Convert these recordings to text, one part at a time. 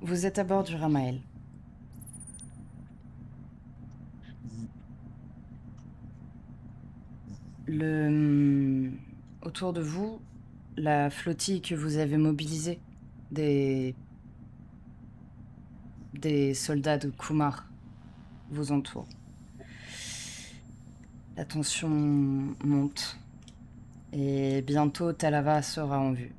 Vous êtes à bord du Ramael. Autour de vous, la flottille que vous avez mobilisée, des soldats de Kumar vous entourent. La tension monte et bientôt Talava sera en vue.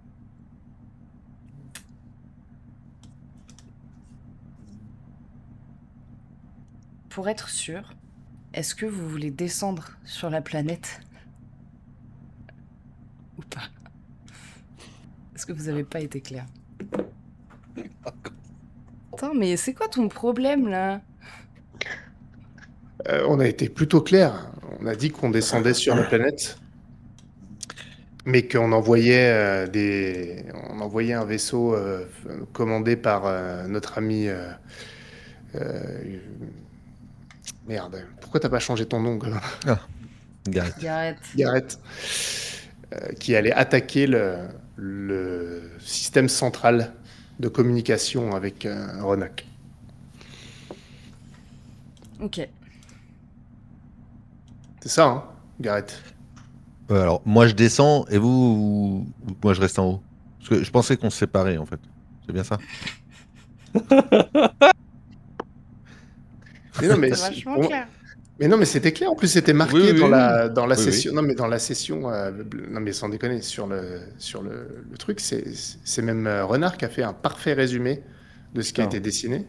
Pour être sûr, est-ce que vous voulez descendre sur la planète ou pas? Est-ce que vous n'avez pas été clair? Attends, mais c'est quoi ton problème là? On a été plutôt clair. On a dit qu'on descendait sur la planète, mais qu'on envoyait on envoyait un vaisseau commandé par notre ami. Euh, Merde. Pourquoi t'as pas changé ton nom, Colin? Ah, Gareth. Gareth. Gareth, qui allait attaquer le système central de communication avec Ronak. Ok. C'est ça, hein, Gareth? Alors, moi je descends et moi je reste en haut. Parce que je pensais qu'on se séparait en fait. C'est bien ça? Mais non, mais C'est vachement clair. Mais non, mais c'était clair. En plus, c'était Oui, marqué oui, dans oui. la Oui, oui. session. Non, mais dans la session. Non, mais sans déconner, sur le truc, c'est même Renard qui a fait un parfait résumé de ce qui a Ah. été dessiné.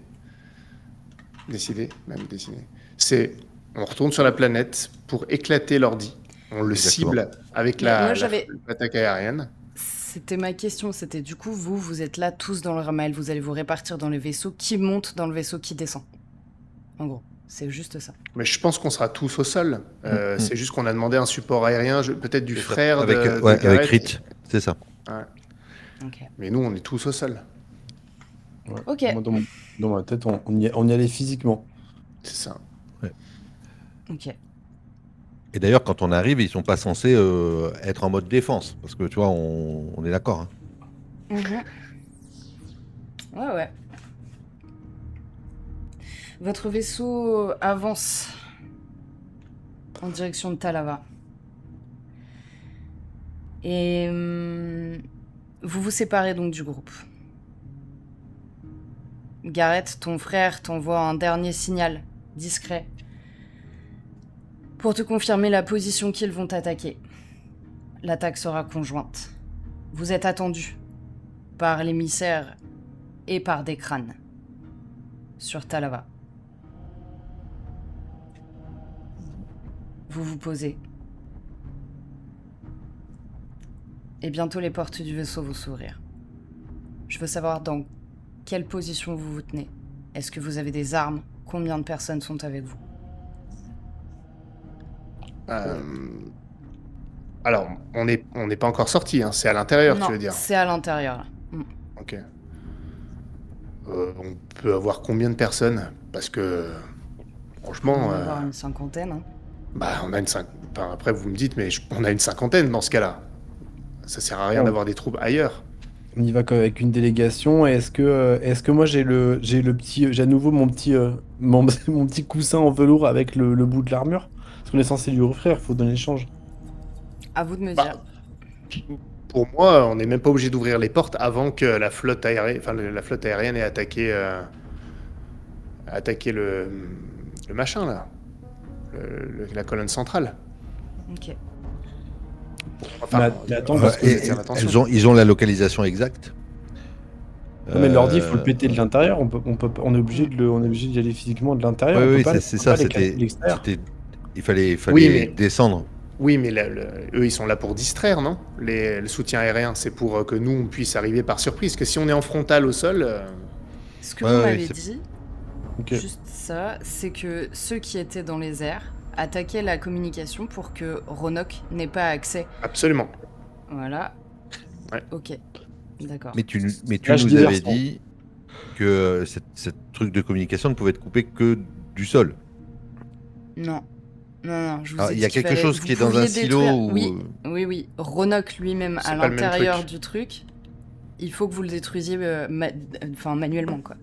Décidé, même dessiné. C'est on retourne sur la planète pour éclater l'ordi. On le Exactement. cible avec Mais moi, l'attaque aérienne. C'était ma question, c'était du coup, vous êtes là tous dans le Ramael, vous allez vous répartir dans les vaisseaux, qui monte dans le vaisseau qui descend. En gros, c'est juste ça. Mais je pense qu'on sera tous au sol. C'est juste qu'on a demandé un support aérien, peut-être du frère Avec, de ouais, avec Gareth. Rit, c'est ça. Ouais. Ok. Mais nous, on est tous au sol. Ouais. Ok. Moi, dans ma tête, on y allait physiquement. C'est ça. Ok. Et d'ailleurs, quand on arrive, ils sont pas censés être en mode défense. Parce que tu vois, on est d'accord. Hein. Mhm. Ouais, ouais. Votre vaisseau avance en direction de Talava. Et vous vous séparez donc du groupe. Gareth, ton frère, t'envoie un dernier signal, discret, pour te confirmer la position qu'ils vont attaquer. L'attaque sera conjointe. Vous êtes attendus par l'émissaire et par des crânes sur Talava. Vous vous posez. Et bientôt les portes du vaisseau vont s'ouvrir. Je veux savoir dans quelle position vous vous tenez. Est-ce que vous avez des armes? Combien de personnes sont avec vous? Alors, on n'est pas encore sorti, hein. C'est à l'intérieur, tu veux dire? C'est à l'intérieur. Là. Ok. On peut avoir combien de personnes? Parce que, franchement, On va avoir une cinquantaine. Hein. bah, on a enfin, après, vous me dites, mais on a une cinquantaine dans ce cas-là. Ça sert à rien Bon. d'avoir des troupes ailleurs. On y va avec une délégation. Et est-ce que moi j'ai j'ai à nouveau mon petit, mon petit coussin en velours avec le bout de l'armure? Parce qu'on est censé lui offrir, faut donner l'échange. À vous de me Bah, dire. Pour moi, on n'est même pas obligé d'ouvrir les portes avant que la flotte aérienne, ait attaqué le machin là, la colonne centrale. Ok. Enfin, Mais attends, parce que Ils ont la localisation exacte. non, mais l'ordi, il faut le péter de l'intérieur. On est obligé d'y aller physiquement de l'intérieur. Oui, On peut oui, pas c'est ça. l'éclater de l'extérieur. Il fallait Oui, mais- descendre. Oui, mais eux, ils sont là pour distraire, non? Le soutien aérien, c'est pour que nous, on puisse arriver par surprise. Que si on est en frontal au sol, Ce que Ouais, vous ouais, m'avez c'est- dit, Ok. juste ça, c'est que ceux qui étaient dans les airs attaquaient la communication pour que Ronok n'ait pas accès. absolument. Voilà. Ouais. Ok. D'accord. Mais tu Là, je nous avais diverse, hein. dit que cette truc de communication ne pouvait être coupé que du sol. Non. Non, je vous Alors, ai il dit y a qu'il quelque fallait- chose vous qui est dans un pouviez silo détruire- ou Oui. Ronok lui-même C'est à pas le même l'intérieur truc. du truc il faut que vous le détruisiez manuellement, quoi.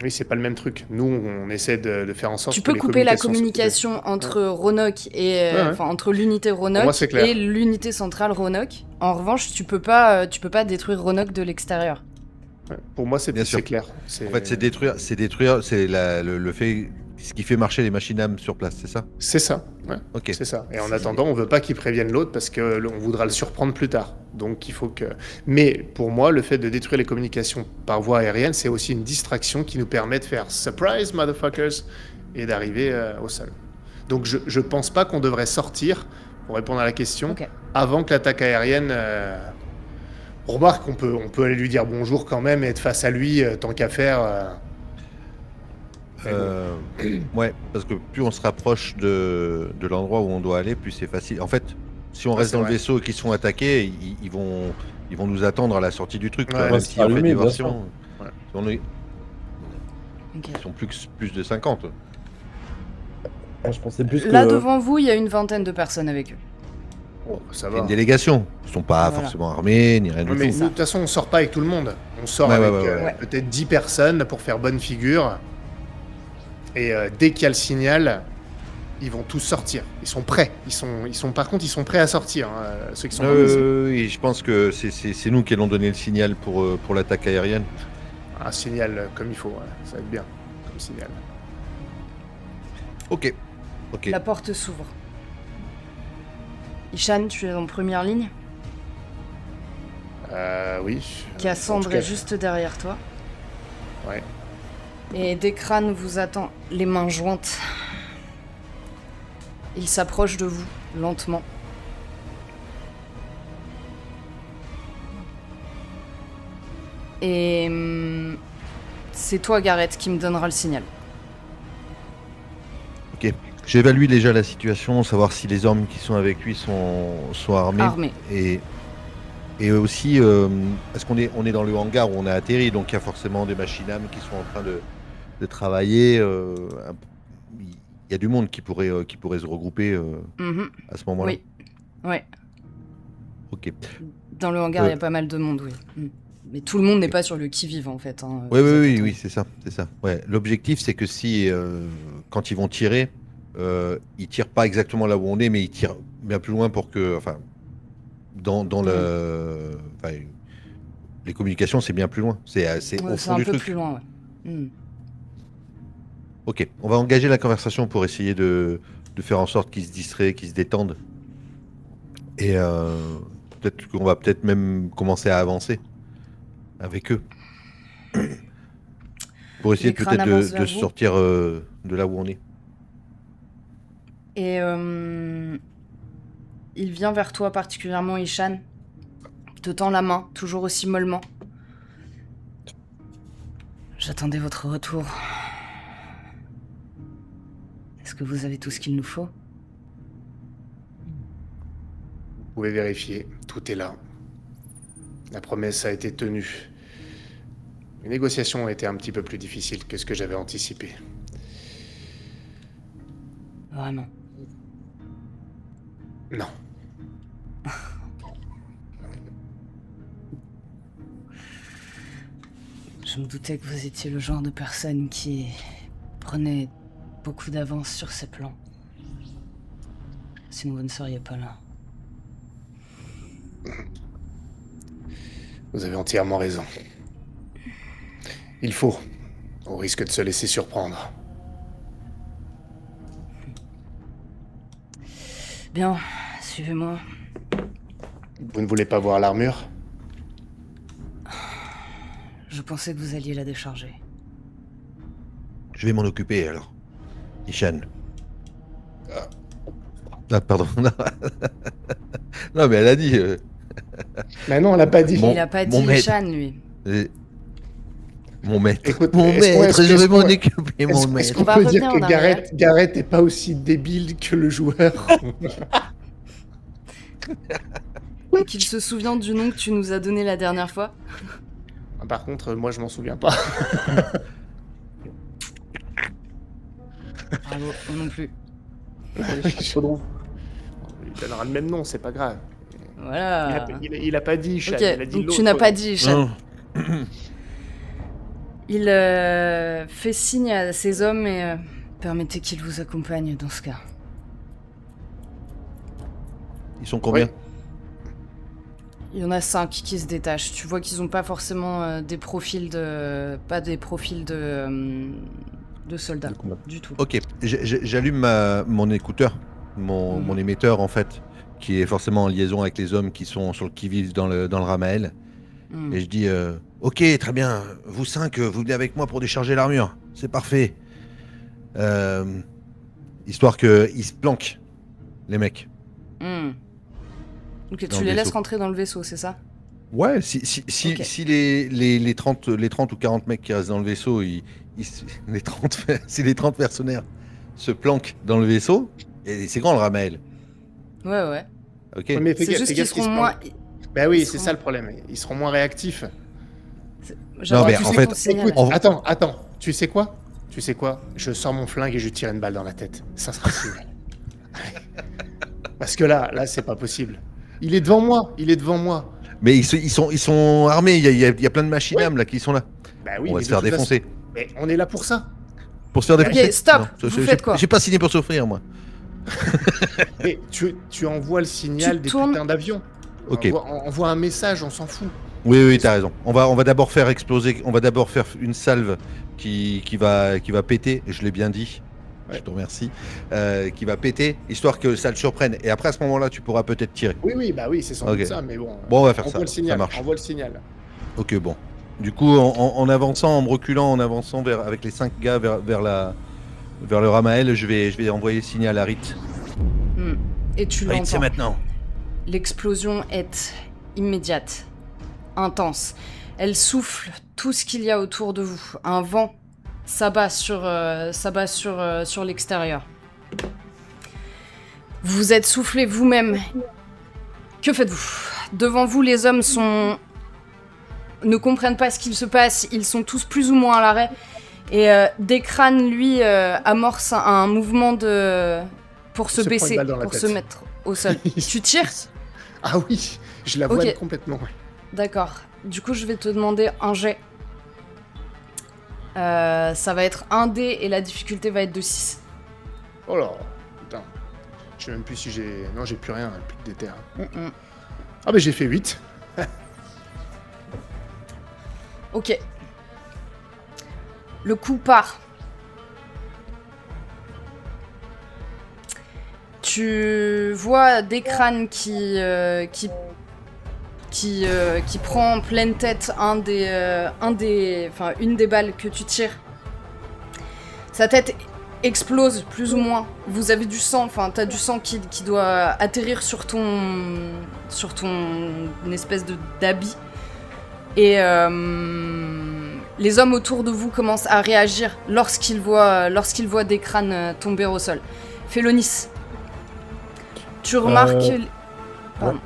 Oui, c'est pas le même truc. Nous, on essaie de faire en sorte Tu que peux les couper la communications communication entre Roanoke et Ouais, ouais. entre l'unité Pour moi, Roanoke c'est clair. et l'unité centrale Roanoke. En revanche, tu peux pas détruire Roanoke de l'extérieur. Ouais, pour moi, c'est Bien sûr. clair. En fait, c'est détruire, c'est le fait, ce qui fait marcher les machines âmes sur place, c'est ça? C'est ça. Ouais. Ok. C'est ça. Et en attendant, on veut pas qu'ils préviennent l'autre parce que on voudra le surprendre plus tard. Donc il faut que. Mais pour moi, le fait de détruire les communications par voie aérienne, c'est aussi une distraction qui nous permet de faire surprise, motherfuckers, et d'arriver au sol. Donc je pense pas qu'on devrait sortir pour répondre à la question Ok. avant que l'attaque aérienne. On remarque qu'on peut aller lui dire bonjour quand même et être face à lui tant qu'à faire. Ouais, parce que plus on se rapproche de l'endroit où on doit aller, plus c'est facile. En fait, si on Ouais, reste c'est dans vrai. le vaisseau et qu'ils sont attaqués, ils vont nous attendre à la sortie du truc, quoi, Ouais, même ouais, si c'est on fait allumé, bien diversion. sûr. Ouais. Ok. Ils sont plus de 50. Moi, je pensais plus que. Là, devant vous, il y a une vingtaine de personnes avec eux. Oh, ça C'est va. une délégation. Ils sont pas Voilà. forcément armés, ni rien Ouais, du mais tout. nous, de toute façon, on sort pas avec tout le monde. On sort Ouais, avec ouais. peut-être 10 personnes pour faire bonne figure. Et dès qu'il y a le signal, ils vont tous sortir. Ils sont prêts. Par contre, ils sont prêts à sortir. Hein, ceux qui sont dans le vaisseau. Oui, je pense que c'est nous qui allons donner le signal pour l'attaque aérienne. Un signal comme il faut. Ouais. Ça va être bien comme signal. Ok. La porte s'ouvre. Ishan, tu es en première ligne. Oui. En Cassandre tout cas, est juste derrière toi. Ouais. Et Dekran vous attend, les mains jointes. Il s'approche de vous, lentement. Et c'est toi, Gareth, qui me donnera le signal. Ok. J'évalue déjà la situation, savoir si les hommes qui sont avec lui sont armés. Armés. Et aussi, est-ce qu'on est dans le hangar où on a atterri, donc il y a forcément des machines âmes qui sont en train de travailler. Il y a du monde qui pourrait se regrouper Mhm. à ce moment-là. Oui. Ouais. Ok. Dans le hangar, il y a pas mal de monde, oui. Mais tout le monde n'est pas sur le qui-vive, en fait. Hein, Oui, vous êtes oui, entendu. oui, c'est ça. Ouais. L'objectif, c'est que si, quand ils vont tirer, ils tirent pas exactement là où on est, mais ils tirent bien plus loin pour que, enfin, dans les communications, c'est bien plus loin. C'est Ouais, au c'est fond un du peu truc. plus loin, ouais. Ok, on va engager la conversation pour essayer de faire en sorte qu'ils se distraient, qu'ils se détendent. Et peut-être qu'on va peut-être même commencer à avancer avec eux. Pour essayer Les crânes peut-être avancent de vers se vous. sortir de là où on est. Et il vient vers toi particulièrement, Ishan. Il te tend la main, toujours aussi mollement. J'attendais votre retour. Est-ce que vous avez tout ce qu'il nous faut? Vous pouvez vérifier. Tout est là. La promesse a été tenue. Les négociations ont été un petit peu plus difficiles que ce que j'avais anticipé. Vraiment. Non. Je me doutais que vous étiez le genre de personne qui prenait beaucoup d'avance sur ses plans. Sinon vous ne seriez pas là. Vous avez entièrement raison. Il faut, au risque de se laisser surprendre. Bien, suivez-moi. Vous ne voulez pas voir l'armure? Je pensais que vous alliez la décharger. Je vais m'en occuper alors. Ishan. Ah, pardon. Non, mais elle a dit. Mais non, on l'a pas dit. Bon, Il a pas mon dit maître. Ishan, lui. Mon maître. Écoute, Mon est-ce maître, qu'on- je vais est-ce m'en qu'on- occuper, mon Est-ce maître. qu'on On va peut dire revenir que en arrière. Gareth est pas aussi débile que le joueur? Et qu'il se souvient du nom que tu nous as donné la dernière fois. Par contre, moi je m'en souviens pas. Bravo, moi non plus. Il donnera le même nom, c'est pas grave. Voilà. Il a pas dit, Chad, Ok, il a dit donc l'autre. tu n'as pas dit, Chad. Non. Il fait signe à ses hommes et permettez qu'ils vous accompagnent dans ce cas. Ils sont combien? Ouais. Il y en a 5 qui se détachent. Tu vois qu'ils n'ont pas forcément des profils de... Pas des profils de soldats, De combat. du tout. Ok, j'allume mon écouteur, mon émetteur en fait, qui est forcément en liaison avec les hommes qui sont sur le qui-vive dans le Ramael. Hmm. Et je dis ok, très bien, vous 5, vous venez avec moi pour décharger l'armure. C'est parfait. Histoire qu'ils se planquent, les mecs. Hmm. Ok, Dans tu le les laisses vaisseau. rentrer dans le vaisseau, c'est ça? Ouais, si Ok. les 30 ou 40 mecs qui restent dans le vaisseau, les 30, si les 30 mercenaires se planquent dans le vaisseau, et c'est grand le Ramael, Ouais. ok? Ouais, mais fais C'est gaffe- juste fais qu'ils gaffe qu'ils seront se moins... planquent. Bah oui, ils c'est seront- ça le problème. Ils seront moins réactifs. J'adore mais tous en ces fait, conseils, Écoute, là. attends. Tu sais quoi? Je sors mon flingue et je tire une balle dans la tête. Ça sera signe. Parce que là, c'est pas possible. Il est devant moi. Mais ils sont armés, il y a plein de machinames là qui sont là. Bah oui, On va mais se de faire toute façon- défoncer. Mais on est là pour ça. Pour se faire Ok, défoncer. stop, Non, vous j'ai- faites quoi? J'ai pas signé pour souffrir moi. Et tu envoies le signal Tu des tournes. putains d'avions. Ok. Envoie un message, on s'en fout. Oui, t'as raison. On va d'abord faire exploser, on va d'abord faire une salve qui va péter, je l'ai bien dit. Ouais. Je te remercie. Qui va péter, histoire que ça le surprenne. Et après, à ce moment-là, tu pourras peut-être tirer. Oui, bah oui, c'est sans Ok. doute ça, mais bon. Bon, on va faire ça, Envoie le ça signal. marche. Envoie le signal. Ok, bon. Du coup, en avançant, en me reculant, en avançant avec les 5 gars vers le Ramael, je vais envoyer le signal à Rit. Hmm. Et tu Rit, c'est l'entends. maintenant. L'explosion est immédiate, intense. Elle souffle tout ce qu'il y a autour de vous. Un vent s'abat sur l'extérieur. Vous êtes soufflé vous-même. Que faites-vous? Devant vous, les hommes ne comprennent pas ce qu'il se passe. Ils sont tous plus ou moins à l'arrêt. Et Dekran, lui, amorce un mouvement pour se Se prend une baisser, balle dans la pour tête. se mettre au sol. Tu tires? Ah oui, je la vois Ok. complètement. D'accord. Du coup, je vais te demander un jet. Ça va être 1 dé et la difficulté va être de 6. Oh là, putain. Je sais même plus si j'ai... Non, j'ai plus rien, plus de déter. Ah bah j'ai fait 8. Ok. Le coup part. Tu vois des crânes qui prend en pleine tête une des balles que tu tires. Sa tête explose plus ou moins. Vous avez du sang, enfin t'as du sang qui doit atterrir sur ton espèce d'habit. Et les hommes autour de vous commencent à réagir lorsqu'ils voient des crânes tomber au sol. Félonis, tu remarques... Pardon.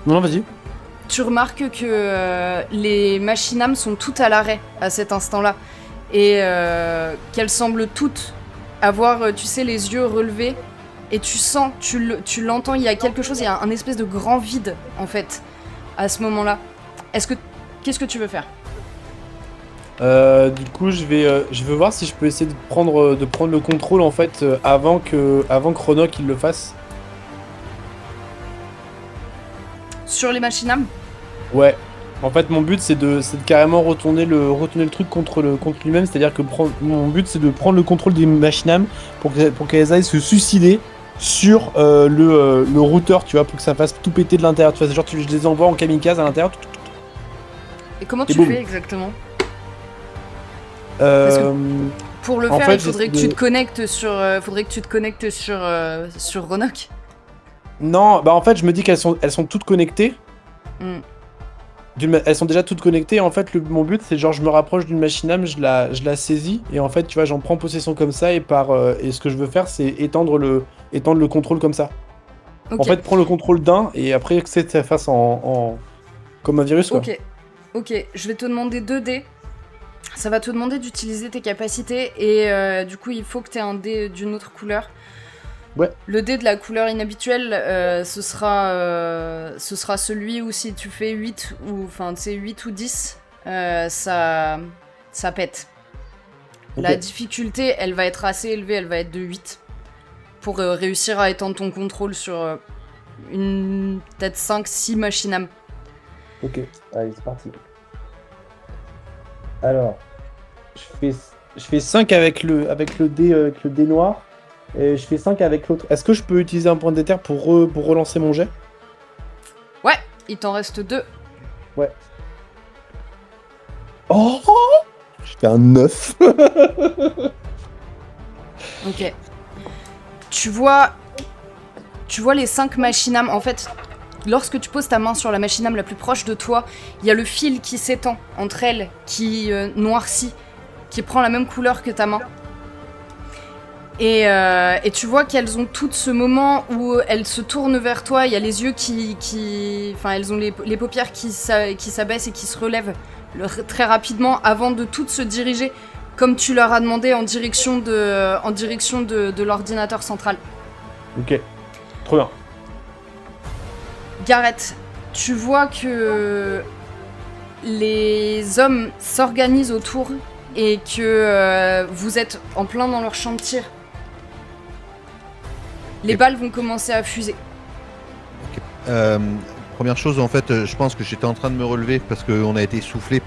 Non, vas-y. Tu remarques que les machinam sont toutes à l'arrêt à cet instant-là. Et qu'elles semblent toutes avoir, tu sais, les yeux relevés. Et tu sens, tu l'entends, il y a quelque chose, il y a un espèce de grand vide, en fait, à ce moment-là. Qu'est-ce que tu veux faire? Du coup, je veux voir si je peux essayer de prendre le contrôle, en fait, avant que Chronoc il le fasse. Sur les machinam? Ouais. En fait, mon but, c'est de carrément retourner le truc contre lui-même. C'est-à-dire que mon but, c'est de prendre le contrôle des machinam pour qu'elles aillent se suicider sur le routeur, tu vois, pour que ça fasse tout péter de l'intérieur. Tu vois, c'est genre, je les envoie en kamikaze à l'intérieur. Et comment Et tu boum. fais exactement? Euh, Pour le En faire, fait, il faudrait que j'essaie tu te connectes sur Ronoc. Non, bah en fait, je me dis qu'elles sont toutes connectées. Hmm. Elles sont déjà toutes connectées. En fait, mon but, c'est genre, je me rapproche d'une machinam, je la saisis, et en fait, tu vois, j'en prends possession comme ça, et ce que je veux faire, c'est étendre le contrôle comme ça. Ok. En fait, prends le contrôle d'un, et après, que ça fasse comme un virus, quoi. Ok, je vais te demander 2 dés. Ça va te demander d'utiliser tes capacités et du coup il faut que tu aies un dé d'une autre couleur. Le dé de la couleur inhabituelle, ce sera celui où si tu fais 8 ou, enfin, tu sais, 8 ou 10, ça pète. Ok. La difficulté, elle va être assez élevée, elle va être de 8. Pour réussir à étendre ton contrôle sur peut-être 5-6 machinam. Ok, allez, c'est parti. Alors, je fais 5 avec le dé noir, et je fais 5 avec l'autre. Est-ce que je peux utiliser un point d'éther pour relancer mon jet? Ouais, il t'en reste 2. Ouais. Oh, je fais un 9. Ok. Tu vois les 5 machinam. En fait, lorsque tu poses ta main sur la machinam la plus proche de toi, il y a le fil qui s'étend entre elles, qui noircit, qui prend la même couleur que ta main. Et tu vois qu'elles ont toutes ce moment où elles se tournent vers toi, il y a les yeux enfin, elles ont les paupières qui s'abaissent et qui se relèvent très rapidement avant de toutes se diriger, comme tu leur as demandé, en direction de l'ordinateur central. Ok, trop bien. Gareth, tu vois que les hommes s'organisent autour et que vous êtes en plein dans leur champ de tir. Les balles vont commencer à fuser. Première chose, en fait, je pense que j'étais en train de me relever parce qu'on a été soufflé.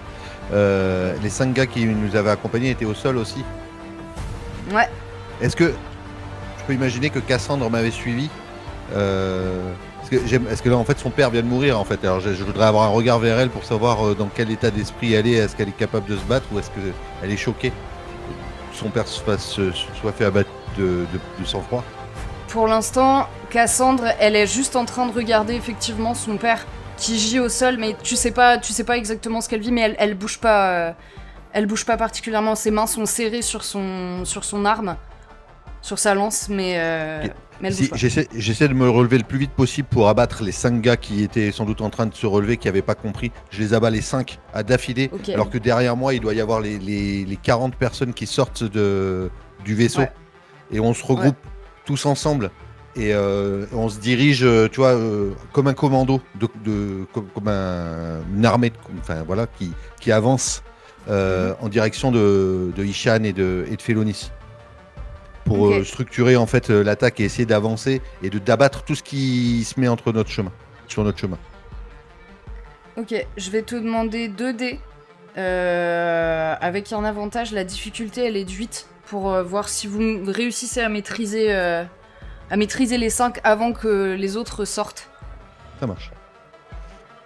Les 5 gars qui nous avaient accompagnés étaient au sol aussi. Ouais. Est-ce que je peux imaginer que Cassandre m'avait suivi Est-ce que là, en fait, son père vient de mourir, en fait. Alors, je voudrais avoir un regard vers elle pour savoir dans quel état d'esprit elle est. Est-ce qu'elle est capable de se battre ou est-ce qu'elle est choquée que son père soit fait abattre de sang-froid? Pour l'instant, Cassandre, elle est juste en train de regarder effectivement son père qui gît au sol, mais tu sais pas exactement ce qu'elle vit, mais elle bouge pas particulièrement. Ses mains sont serrées sur son arme, sur sa lance, mais elle bouge pas. J'essaie de me relever le plus vite possible pour abattre les 5 gars qui étaient sans doute en train de se relever, qui n'avaient pas compris. Je les abats les 5 d'affilée, Okay. alors que derrière moi, il doit y avoir les 40 personnes qui sortent du vaisseau. Ouais. Et on se regroupe tous ensemble et on se dirige, tu vois, comme un commando, comme une armée, enfin voilà, qui avance en direction de Ishan et de Félonis pour Ok. structurer en fait l'attaque et essayer d'avancer et d'abattre tout ce qui se met sur notre chemin. Ok, je vais te demander 2 dés. Avec un avantage, la difficulté elle est de 8 pour voir si vous réussissez à maîtriser les 5 avant que les autres sortent. Ça marche.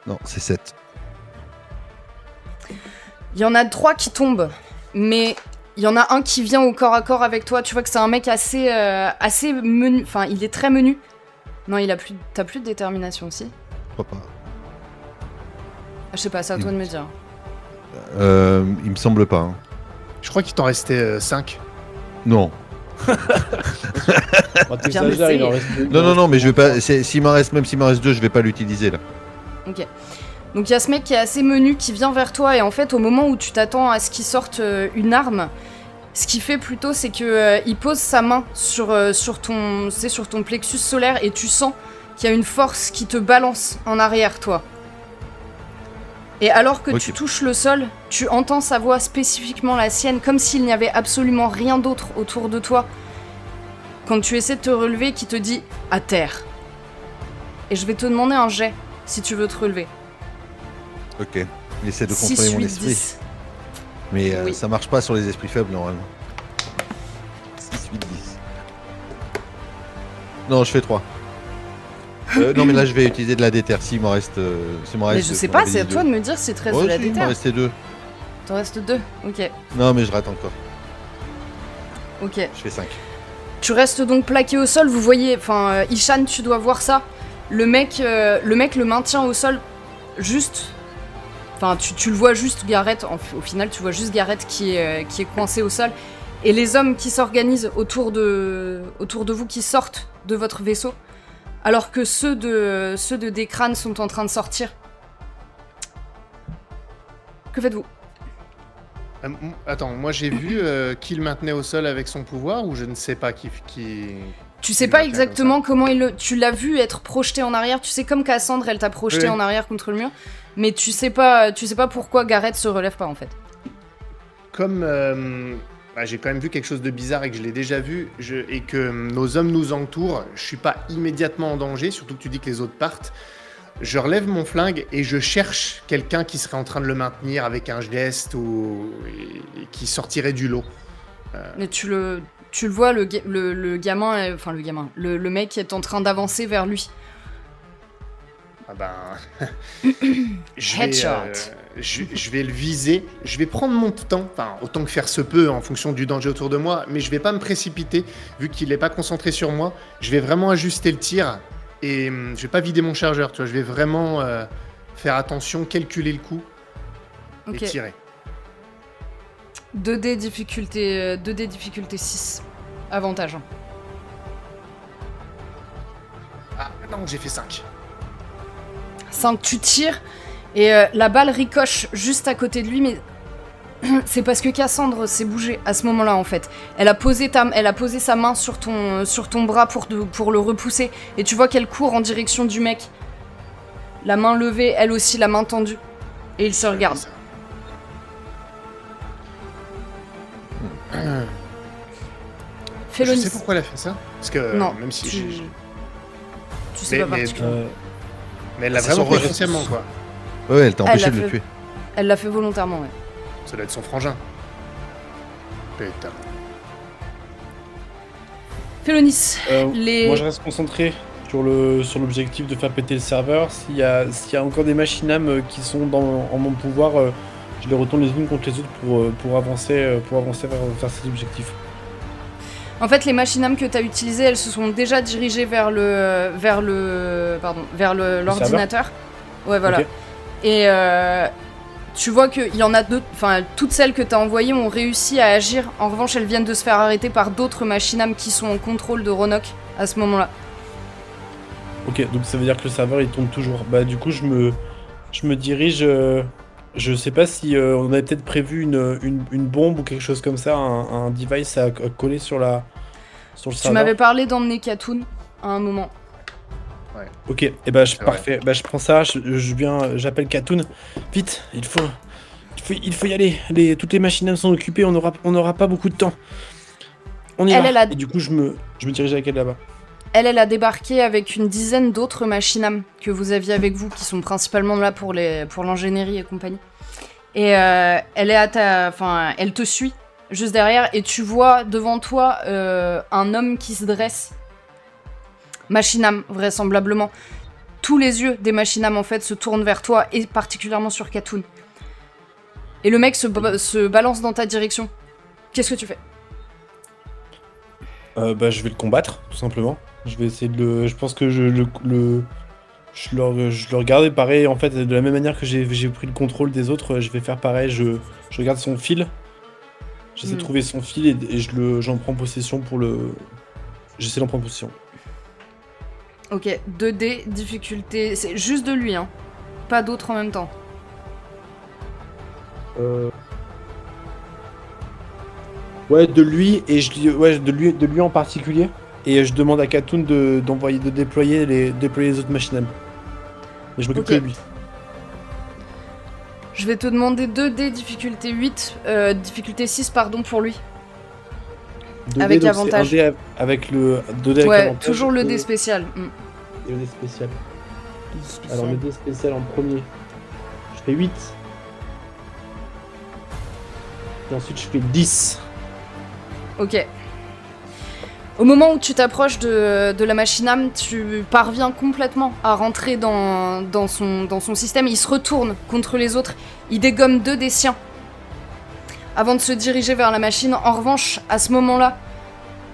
Non, c'est 7. Il y en a 3 qui tombent, mais il y en a un qui vient au corps à corps avec toi. Tu vois que c'est un mec assez menu. Enfin, il est très menu. Non, t'as plus de détermination aussi. Je crois pas. Je sais pas, c'est à toi de me dire. Il me semble pas. Hein. Je crois qu'il t'en restait 5. Non. Bien essayé. Non, mais je vais pas. S'il m'en reste 2, je vais pas l'utiliser là. Ok. Donc il y a ce mec qui est assez menu qui vient vers toi et en fait au moment où tu t'attends à ce qu'il sorte une arme, ce qu'il fait plutôt c'est que il pose sa main sur ton plexus solaire et tu sens qu'il y a une force qui te balance en arrière toi. Et alors que tu touches le sol, tu entends sa voix, spécifiquement la sienne, comme s'il n'y avait absolument rien d'autre autour de toi. Quand tu essaies de te relever, qui te dit « à terre ». Et je vais te demander un jet, si tu veux te relever. Ok, il essaie de 6, contrôler mon 8, esprit. 10. Mais Oui. ça marche pas sur les esprits faibles normalement. 6, 8, 10. Non, je fais 3. Non, mais là je vais utiliser de la déter. S'il m'en reste. Mais je sais pas, c'est à toi de me dire si te reste de la Il m'en déter. restait 2. T'en restes 2, ok. Non, mais je rate encore. Ok. Je fais 5. Tu restes donc plaqué au sol, vous voyez, enfin, Ishan, tu dois voir ça. Le mec le maintient au sol, juste. Enfin, tu le vois juste, Gareth, au final, tu vois juste Gareth qui est coincé au sol. Et les hommes qui s'organisent autour de vous, qui sortent de votre vaisseau, alors que ceux de Dekran sont en train de sortir. Que faites-vous ? Attends, moi j'ai vu qui le maintenait au sol avec son pouvoir ou je ne sais pas qui... Tu sais pas exactement comment tu l'as vu être projeté en arrière. Tu sais comme Cassandre, elle t'a projeté en arrière contre le mur, mais tu sais pas pourquoi Gareth se relève pas en fait. Comme j'ai quand même vu quelque chose de bizarre et que je l'ai déjà vu, et que nos hommes nous entourent, je suis pas immédiatement en danger, surtout que tu dis que les autres partent. Je relève mon flingue et je cherche quelqu'un qui serait en train de le maintenir avec un geste et qui sortirait du lot. Mais tu le vois, le gamin, enfin le gamin, le mec est en train d'avancer vers lui. Ah ben, Headshot. Je vais le viser. Je vais prendre mon temps, enfin autant que faire se peut en fonction du danger autour de moi, mais je vais pas me précipiter vu qu'il n'est pas concentré sur moi. Je vais vraiment ajuster le tir et je vais pas vider mon chargeur. Tu vois, je vais vraiment faire attention, calculer le coup et tirer. 2D difficulté 6. Avantage. Ah non, j'ai fait 5. 5, tu tires et la balle ricoche juste à côté de lui, mais c'est parce que Cassandre s'est bougée à ce moment-là en fait. Elle a posé sa main sur ton bras pour le repousser et tu vois qu'elle court en direction du mec. La main levée, elle aussi, la main tendue. Et ils se regardent. Je sais pourquoi elle a fait ça. Parce que non, même si tu sais pas particulièrement. Mais elle l'a vraiment fait consciemment, quoi. Ouais, elle t'a empêché de le tuer. Elle l'a fait volontairement, ouais. Ça doit être son frangin. Putain. Félonis, Moi, je reste concentré sur l'objectif de faire péter le serveur. S'il y a encore des machinam qui sont en mon pouvoir, je les retourne les unes contre les autres pour avancer vers ces objectifs. En fait, les machinam que tu as utilisées, elles se sont déjà dirigées vers l'ordinateur. Ouais, voilà. Okay. Et tu vois qu'il y en a deux, enfin, toutes celles que tu as envoyées ont réussi à agir. En revanche, elles viennent de se faire arrêter par d'autres machinam qui sont en contrôle de Roanoke à ce moment-là. Ok, donc ça veut dire que le serveur il tourne toujours. Bah, du coup, je me dirige. Je sais pas si on avait peut-être prévu une bombe ou quelque chose comme ça, un device à coller sur le serveur. Tu m'avais parlé d'emmener Katoon à un moment. Ouais. Ok, et bah parfait. Bah, je prends ça, j'appelle Katoon. Vite, il faut y aller. Toutes les machines sont occupées, on n'aura pas beaucoup de temps. On y va. Et du coup, je me dirige avec elle là-bas. Elle a débarqué avec une dizaine d'autres machinam que vous aviez avec vous, qui sont principalement là pour l'ingénierie et compagnie. Et elle te suit juste derrière, et tu vois devant toi un homme qui se dresse. Machinam, vraisemblablement. Tous les yeux des machinam, en fait, se tournent vers toi, et particulièrement sur Katoon. Et le mec se balance dans ta direction. Qu'est-ce que tu fais ? Bah, je vais le combattre, tout simplement. Je vais essayer de le... Je pense que je le regarde, et pareil, en fait, de la même manière que j'ai pris le contrôle des autres, je vais faire pareil, je regarde son fil. J'essaie de trouver son fil et j'en prends possession J'essaie d'en prendre possession. Ok, 2D, difficulté... C'est juste de lui, hein. Pas d'autres en même temps. Ouais, de lui, et de lui en particulier. Et je demande à Katoon de déployer les autres machines. Et je m'occupe de lui. Je vais te demander 2D, difficulté 8, difficulté 6, pardon, pour lui. 2D, avec donc avantage. C'est un dé avec le 2D avec ouais, avantage. toujours le dé spécial. Et le dé spécial. Alors le dé spécial en premier, je fais 8. Et ensuite je fais 10. Ok. Au moment où tu t'approches de la machinam, tu parviens complètement à rentrer dans son système. Il se retourne contre les autres, il dégomme 2 des siens avant de se diriger vers la machine. En revanche, à ce moment-là,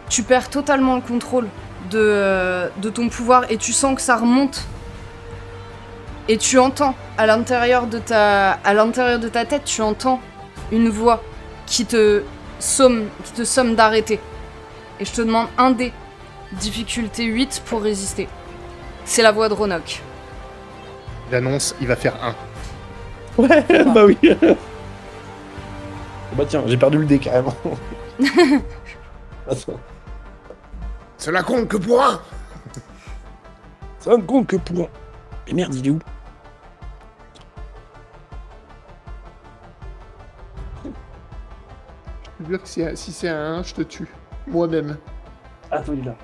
tu perds totalement le contrôle de ton pouvoir et tu sens que ça remonte. Et tu entends à l'intérieur de ta tête, tu entends une voix qui te somme d'arrêter. Et je te demande un dé, difficulté 8 pour résister. C'est la voix de Roanoke. J'annonce, il va faire 1. Ouais, bah oui. Bah tiens, j'ai perdu le dé carrément. Cela compte que pour un. Ça ne compte que pour un. Mais merde, il est où? Je te jure que si c'est un 1, je te tue. Moi-même. Ah, il est là.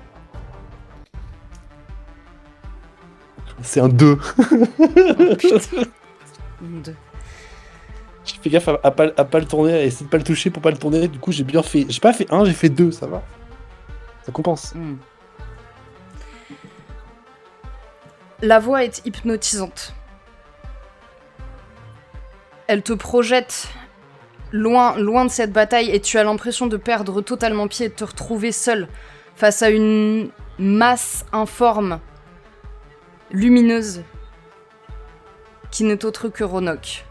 C'est un 2. Oh, putain. Mon Dieu. J'ai fait gaffe à pas le tourner, à essayer de pas le toucher pour pas le tourner. Du coup, j'ai bien fait. J'ai pas fait 1, j'ai fait 2, ça va. Ça compense. La voix est hypnotisante. Elle te projette loin de cette bataille et tu as l'impression de perdre totalement pied et de te retrouver seul face à une masse informe, lumineuse, qui n'est autre que Roanoke.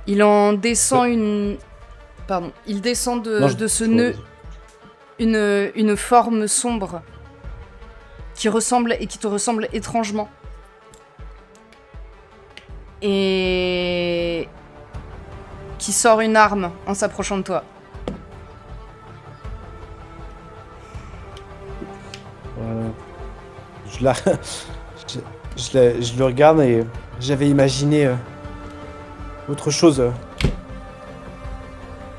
Il en descend une... Pardon. Il descend de ce nœud une forme sombre qui te ressemble étrangement. Et qui sort une arme en s'approchant de toi. Je le regarde et j'avais imaginé autre chose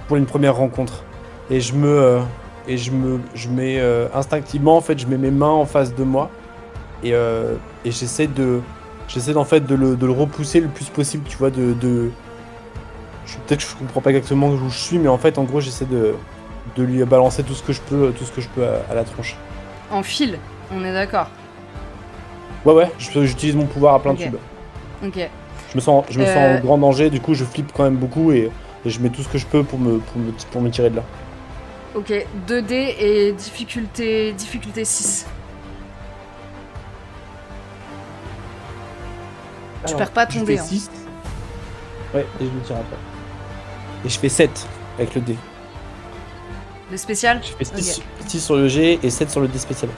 pour une première rencontre. Et je mets instinctivement, en fait, je mets mes mains en face de moi et j'essaie en fait de le repousser le plus possible, tu vois, peut-être que je comprends pas exactement où je suis, mais en fait, en gros, j'essaie de lui balancer tout ce que je peux à la tronche. En file, on est d'accord. Ouais, j'utilise mon pouvoir à plein de Ok. tubes. Ok. Je me sens en grand danger, du coup, je flippe quand même beaucoup et je mets tout ce que je peux pour me tirer de là. Ok, 2D et difficulté 6. Tu perds pas ton je dé, fais hein. 6. Ouais, et je le tire après. Et je fais 7 avec le dé. Le spécial. Je fais 6, Ok. 6 sur le G et 7 sur le dé spécial.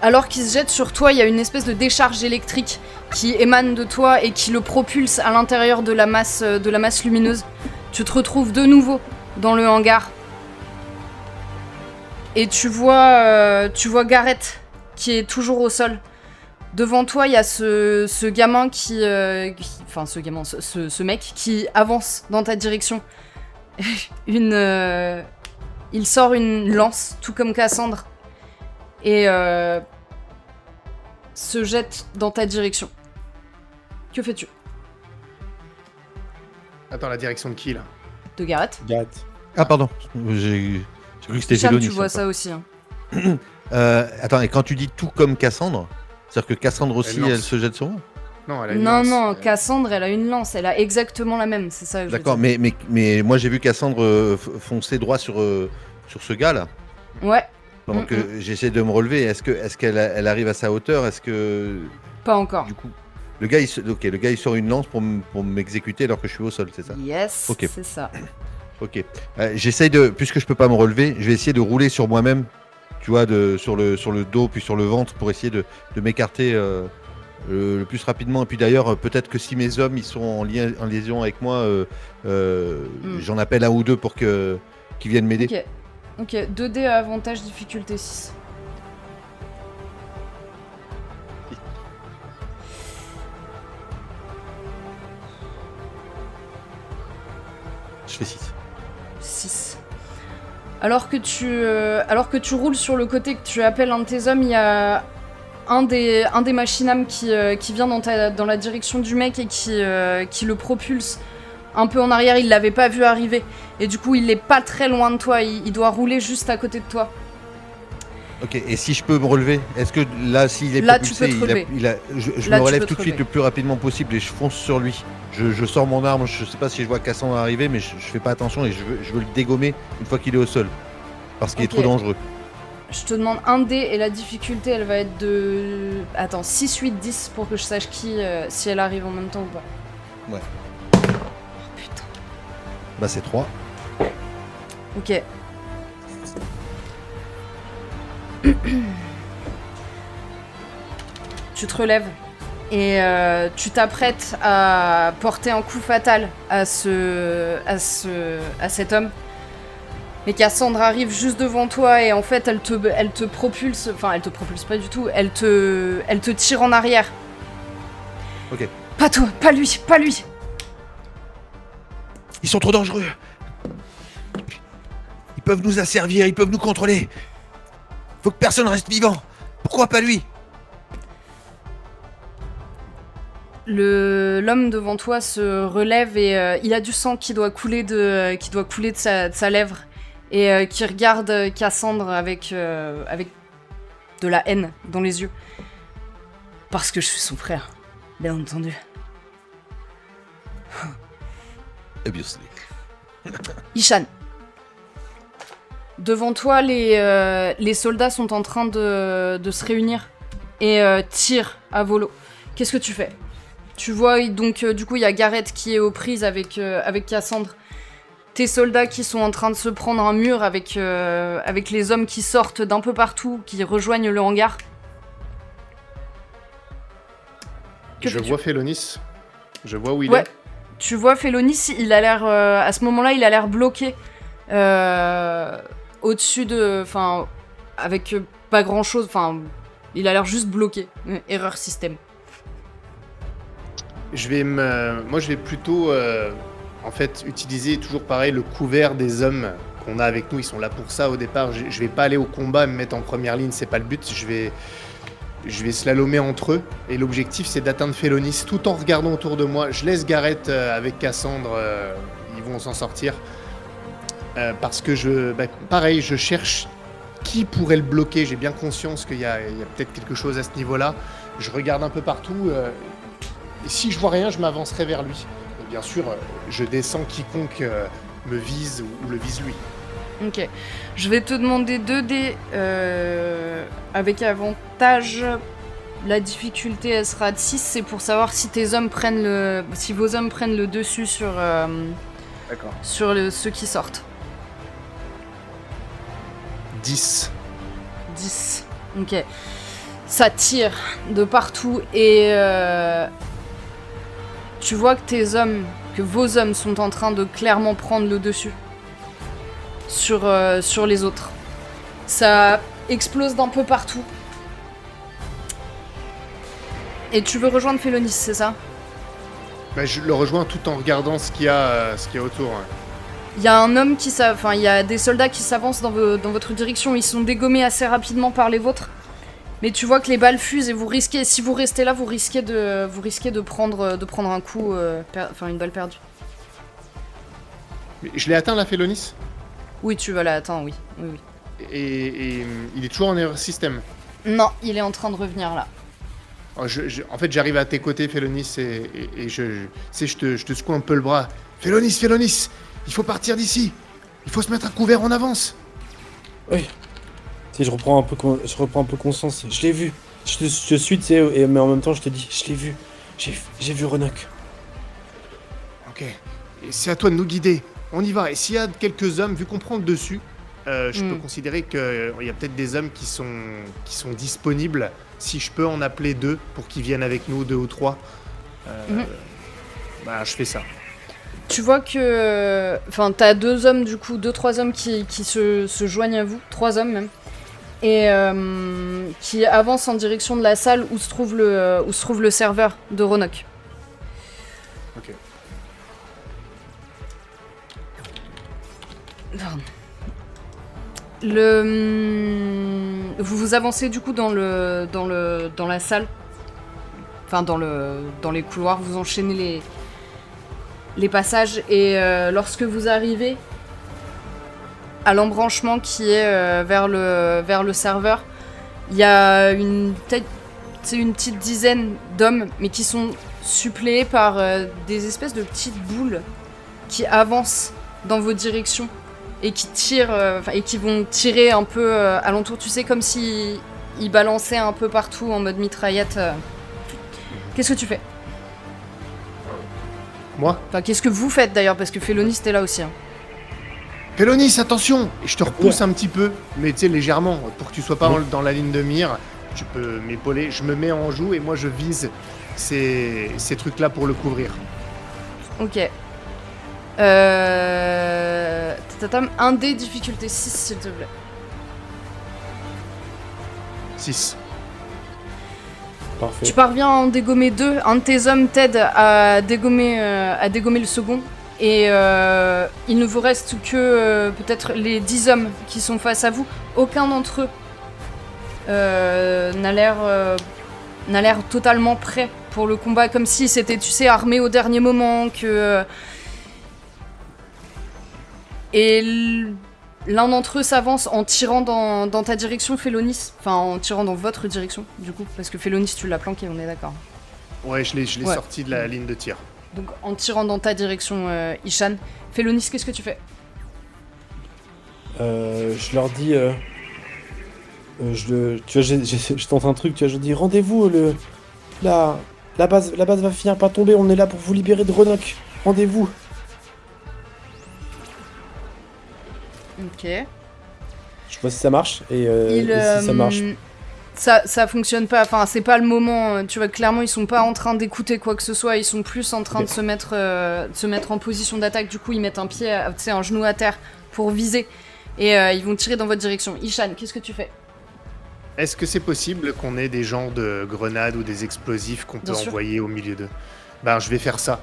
Alors qu'il se jette sur toi, il y a une espèce de décharge électrique qui émane de toi et qui le propulse à l'intérieur de la masse lumineuse. Tu te retrouves de nouveau dans le hangar. Et tu vois Gareth qui est toujours au sol. Devant toi, il y a ce gamin ce mec qui avance dans ta direction. Il sort une lance, tout comme Cassandre, et se jette dans ta direction. Que fais-tu? Attends, la direction de qui, là? De Gareth? Gareth. Ah, pardon. J'ai cru que c'était Cham, Gélonis. tu vois ça aussi. Hein. Attends, et quand tu dis tout comme Cassandre, c'est-à-dire que Cassandre aussi, lance. elle se jette sur moi? Non, elle a une Non, lance. non, Cassandre, elle a une lance, elle a exactement la même, c'est ça que je veux D'accord, dire. mais moi j'ai vu Cassandre foncer droit sur ce gars là. Ouais, Pendant que j'essaie de me relever. Est-ce qu'elle arrive à sa hauteur? Est-ce que pas encore. du coup le gars il sort une lance pour m'exécuter alors que je suis au sol, c'est ça? Yes, Ok. c'est ça. Ok. J'essaye puisque je peux pas me relever, je vais essayer de rouler sur moi-même, tu vois, sur le dos puis sur le ventre pour essayer de m'écarter le plus rapidement. Et puis d'ailleurs, peut-être que si mes hommes ils sont en liaison avec moi, j'en appelle un ou deux pour qu'ils viennent m'aider. Ok, 2D à avantage, difficulté 6. Je fais 6. 6. Alors que tu roules sur le côté, que tu appelles un de tes hommes, il y a un des machinam qui vient dans la direction du mec et qui le propulse un peu en arrière. Il l'avait pas vu arriver. Et du coup, il est pas très loin de toi. Il doit rouler juste à côté de toi. Ok, et si je peux me relever, est-ce que là, s'il est Là, tu propulsé, peux te relever. je Là, me tu relève peux tout te de suite relever. le plus rapidement possible et je fonce sur lui. Je sors mon arme, je sais pas si je vois Cassandre arriver, mais je fais pas attention et je veux le dégommer une fois qu'il est au sol. Parce qu'il Ok. est trop dangereux. Je te demande un dé et la difficulté, elle va être de... Attends, 6, 8, 10 pour que je sache si elle arrive en même temps ou pas. Ouais. Oh putain. Bah c'est 3. Ok. Tu te relèves et tu t'apprêtes à porter un coup fatal à cet homme. Mais Cassandre arrive juste devant toi et en fait elle te propulse, enfin elle te propulse pas du tout, elle te tire en arrière. Ok. Pas toi, pas lui, pas lui. Ils sont trop dangereux. Ils peuvent nous asservir, ils peuvent nous contrôler. Faut que personne reste vivant. Pourquoi pas lui? L'homme devant toi se relève et il a du sang qui doit couler de sa lèvre et qui regarde Cassandre avec de la haine dans les yeux. Parce que je suis son frère, bien entendu. Obviously. Ishan. Devant toi, les soldats sont en train de se réunir et tirent à volo. Qu'est-ce que tu fais? Tu vois, donc, du coup, il y a Gareth qui est aux prises avec Cassandre. Tes soldats qui sont en train de se prendre un mur avec les hommes qui sortent d'un peu partout, qui rejoignent le hangar. Je vois Félonis. Je vois où il Ouais. est. Tu vois, Félonis, il a l'air... à ce moment-là, il a l'air bloqué. Au-dessus de... Enfin, avec pas grand-chose. Enfin, il a l'air juste bloqué. Erreur système. Moi, je vais plutôt, en fait, utiliser toujours pareil le couvert des hommes qu'on a avec nous. Ils sont là pour ça au départ. Je vais pas aller au combat, me mettre en première ligne, c'est pas le but. Je vais slalomer entre eux. Et l'objectif, c'est d'atteindre Félonis tout en regardant autour de moi. Je laisse Gareth avec Cassandre. Ils vont s'en sortir. Parce que pareil, je cherche qui pourrait le bloquer. J'ai bien conscience qu'il y a peut-être quelque chose à ce niveau-là. Je regarde un peu partout. Et si je vois rien, je m'avancerai vers lui. Et bien sûr, je descends quiconque me vise ou le vise lui. Ok. Je vais te demander 2 dés avec avantage. La difficulté, elle sera de 6. C'est pour savoir si vos hommes prennent le dessus sur ceux qui sortent. 10. 10. Ok. Ça tire de partout et tu vois que vos hommes sont en train de clairement prendre le dessus sur les autres. Ça explose d'un peu partout. Et tu veux rejoindre Félonis, c'est ça? Je le rejoins tout en regardant ce qu'il y a autour. Ouais. Il y a un homme il y a des soldats qui s'avancent dans votre direction. Ils sont dégommés assez rapidement par les vôtres. Mais tu vois que les balles fusent et si vous restez là, vous risquez de prendre un coup, une balle perdue. Mais je l'ai atteint la Félonis. Oui, tu vas là, attends, oui. Et il est toujours en erreur système. Non, il est en train de revenir là. En fait, j'arrive à tes côtés, Félonis, et je te secoue un peu le bras. Félonis, il faut partir d'ici. Il faut se mettre à couvert en avance. Oui. Tu sais, je reprends un peu conscience. Je l'ai vu. Je te suis, tu sais, mais en même temps, je te dis, je l'ai vu. J'ai vu Roanoke. Ok. Et c'est à toi de nous guider. On y va. Et s'il y a quelques hommes, vu qu'on prend le dessus, je peux considérer qu'il y a peut-être des hommes qui sont disponibles. Si je peux en appeler 2 pour qu'ils viennent avec nous, 2 ou 3, je fais ça. Tu vois que... Enfin, t'as 2 hommes, du coup, 2-3 hommes qui se joignent à vous. 3 hommes, même. Et qui avancent en direction de la salle où se trouve le serveur de Roanoke. Ok. Pardon. Vous avancez du coup dans la salle. Enfin, dans les couloirs. Vous enchaînez les passages et lorsque vous arrivez à l'embranchement qui est vers le serveur, il y a une petite dizaine d'hommes, mais qui sont suppléés par des espèces de petites boules qui avancent dans vos directions et qui tirent et qui vont tirer un peu alentour, tu sais, comme si ils balançaient un peu partout en mode mitraillette. Qu'est-ce que tu fais? Moi? Enfin, qu'est-ce que vous faites d'ailleurs, parce que Félonis était là aussi. Hein. Félonis, attention! Et je te repousse un petit peu, mais tu sais, légèrement, pour que tu sois pas dans la ligne de mire. Tu peux m'épauler. Je me mets en joue et moi je vise ces trucs-là pour le couvrir. Ok. Un dé difficulté 6 s'il te plaît. 6. Parfait. Tu parviens à en dégommer 2. Un de tes hommes t'aide à dégommer le second. Et il ne vous reste que peut-être les 10 hommes qui sont face à vous. Aucun d'entre eux n'a l'air totalement prêt pour le combat, comme si c'était, tu sais, armé au dernier moment, et l'un d'entre eux s'avance en tirant dans ta direction, Félonis. Enfin, en tirant dans votre direction, du coup, parce que Félonis, tu l'as planqué, on est d'accord. Ouais, je l'ai Ouais. sorti de la ligne de tir. Donc, en tirant dans ta direction, Ishan. Félonis, qu'est-ce que tu fais? Je leur dis. Tu vois, je tente un truc, tu vois, je dis rendez-vous, la base va finir par tomber, on est là pour vous libérer de Renoc. Rendez-vous. Ok. Je vois si ça marche, et si ça marche. Ça fonctionne pas, enfin c'est pas le moment, tu vois, clairement ils sont pas en train d'écouter quoi que ce soit, ils sont plus en train de se mettre en position d'attaque, du coup ils mettent un pied, tu sais, un genou à terre pour viser, et ils vont tirer dans votre direction. Ishan, qu'est-ce que tu fais? Est-ce que c'est possible qu'on ait des genres de grenades ou des explosifs qu'on peut Bien sûr. envoyer au milieu d'eux? Ben, je vais faire ça.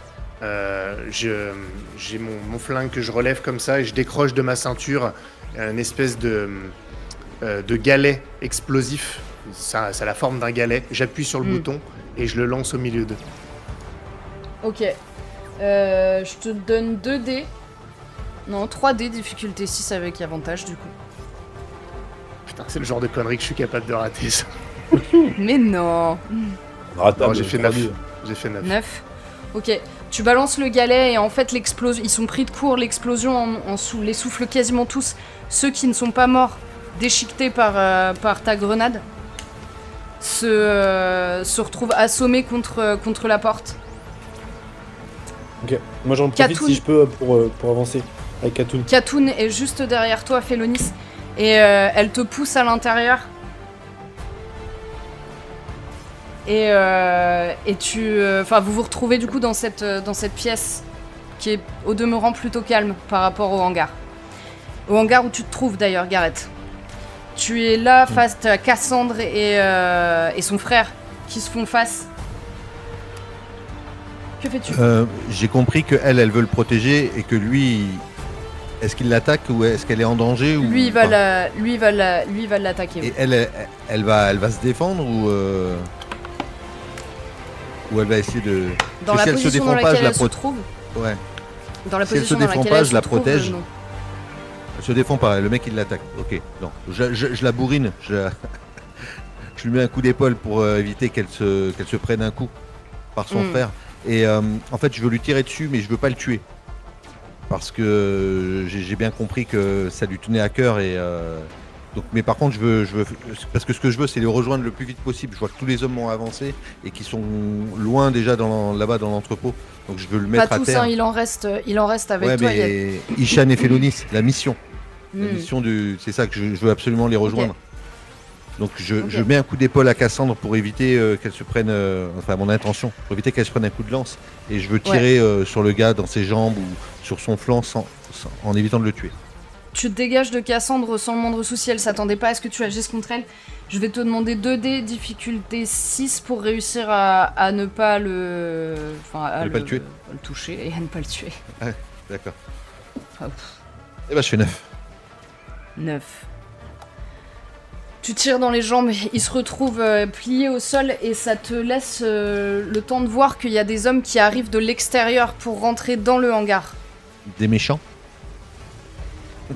J'ai mon flingue que je relève comme ça et je décroche de ma ceinture une espèce de galet explosif. Ça a la forme d'un galet. J'appuie sur le bouton et je le lance au milieu d'eux. Ok. Je te donne 2 dés. Non, 3 dés, difficulté 6 avec avantage du coup. Putain, c'est le genre de connerie que je suis capable de rater, ça. Mais non. Non, j'ai fait 9. J'ai fait 9. 9. Ok. Tu balances le galet et en fait l'explosion, ils sont pris de court, l'explosion les souffle quasiment tous. Ceux qui ne sont pas morts, déchiquetés par ta grenade, se retrouvent assommés contre la porte. Ok, moi j'en profite Katoun. si je peux pour avancer avec Katoun. Katoun est juste derrière toi, Félonis, et elle te pousse à l'intérieur. Et vous vous retrouvez du coup dans cette pièce qui est au demeurant plutôt calme par rapport au hangar. Au hangar où tu te trouves d'ailleurs, Gareth. Tu es là face à Cassandre et son frère qui se font face. Que fais-tu? J'ai compris que elle veut le protéger et que lui, est-ce qu'il l'attaque ou est-ce qu'elle est en danger ou Lui, il pas va l'attaquer. Et elle va se défendre ou elle va essayer de. Dans Parce la que si elle se position dans défend pas, laquelle je elle se la trouve. Ouais. Dans la Si elle position se dans défend laquelle pas, elle je se la trouve, protège. non. Elle se défend pas, le mec il l'attaque. Ok, non. Je la bourrine. Je lui mets un coup d'épaule pour éviter qu'elle se prenne un coup par son frère. Et en fait, je veux lui tirer dessus, mais je veux pas le tuer. Parce que j'ai bien compris que ça lui tenait à cœur. Donc, mais par contre, je veux. Parce que ce que je veux, c'est le rejoindre le plus vite possible. Je vois que tous les hommes m'ont avancé et qu'ils sont loin déjà là-bas dans l'entrepôt. Donc je veux le mettre Pas à tous, terre. hein, il en reste avec Ouais, toi. mais Ishan et Félonis, la mission. La Hmm. mission c'est ça que je veux absolument les rejoindre. Donc je Ok. mets un coup d'épaule à Cassandre pour éviter qu'elle se prenne, enfin mon intention, pour éviter qu'elle se prenne un coup de lance. Et je veux tirer sur le gars dans ses jambes ou sur son flanc en évitant de le tuer. Tu te dégages de Cassandre sans le moindre souci, elle s'attendait pas à ce que tu agisses contre elle. Je vais te demander 2 dés, difficulté 6 pour réussir à ne pas le... Enfin, à Ne pas le tuer. le toucher et à ne pas le tuer. D'accord. Ah, Et bah je fais 9. 9. Tu tires dans les jambes, il se retrouve plié au sol et ça te laisse le temps de voir qu'il y a des hommes qui arrivent de l'extérieur pour rentrer dans le hangar. Des méchants.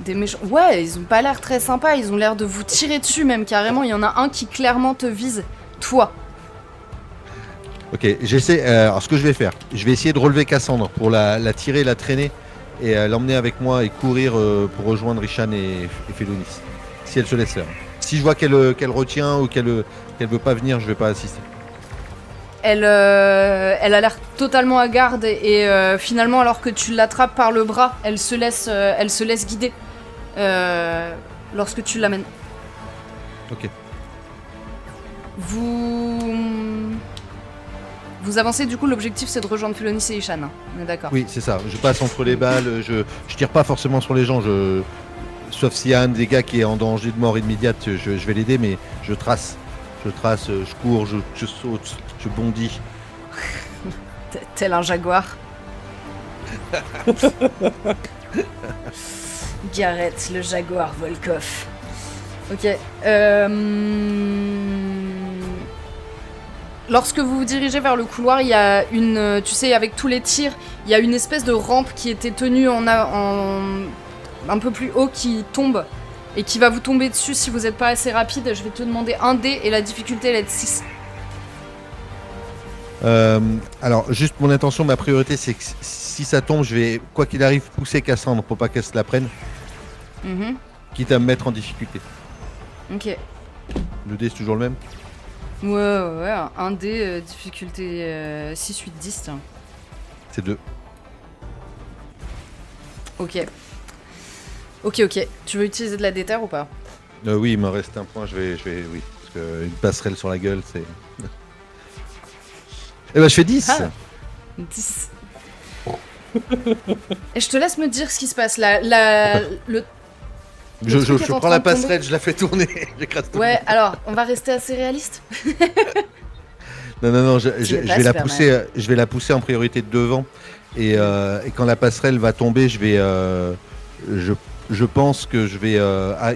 Des méchants. Ouais, ils ont pas l'air très sympas, ils ont l'air de vous tirer dessus même carrément. Il y en a un qui clairement te vise, toi. Ok, j'essaie. Alors ce que je vais faire, je vais essayer de relever Cassandre pour la tirer, la traîner et l'emmener avec moi et courir pour rejoindre Ishan et Félonis. Si elle se laisse faire. Si je vois qu'elle retient ou qu'elle veut pas venir, je vais pas assister. Elle a l'air totalement à garde et finalement, alors que tu l'attrapes par le bras, elle se laisse guider lorsque tu l'amènes. Ok. Vous Vous avancez, du coup, l'objectif c'est de rejoindre Félonis et Ishan. Hein. On est d'accord. Oui, c'est ça. Je passe entre les balles. Je tire pas forcément sur les gens. Sauf s'il y a un des gars qui est en danger de mort immédiate, je vais l'aider, mais je trace. Je cours, je saute, je bondis. Tel un jaguar. Gareth, le jaguar Volkov. Ok. Lorsque vous vous dirigez vers le couloir, il y a une... Tu sais, avec tous les tirs, il y a une espèce de rampe qui était tenue en un peu plus haut qui tombe et qui va vous tomber dessus si vous n'êtes pas assez rapide. Je vais te demander un dé et la difficulté elle est de 6. Alors, juste mon intention, ma priorité, c'est que si ça tombe, je vais, quoi qu'il arrive, pousser Cassandre pour pas qu'elle se la prenne, quitte à me mettre en difficulté. Ok. Le dé, c'est toujours le même? Ouais, un dé, difficulté 6, 8, 10. Tiens. C'est 2. Ok. Tu veux utiliser de la déterre ou pas? Oui, il me reste un point, oui. Parce qu'une passerelle sur la gueule, c'est... Eh ben, je fais 10. Ah. 10. Et je te laisse me dire ce qui se passe. Le Je truc est en prends train la de tomber. passerelle, je la fais tourner, j'écrase tout. Ouais, alors, on va rester assez réaliste. Non, je Tu vais es la pas pousser, je vais la pousser en priorité de devant. Et quand la passerelle va tomber, je pense que je vais...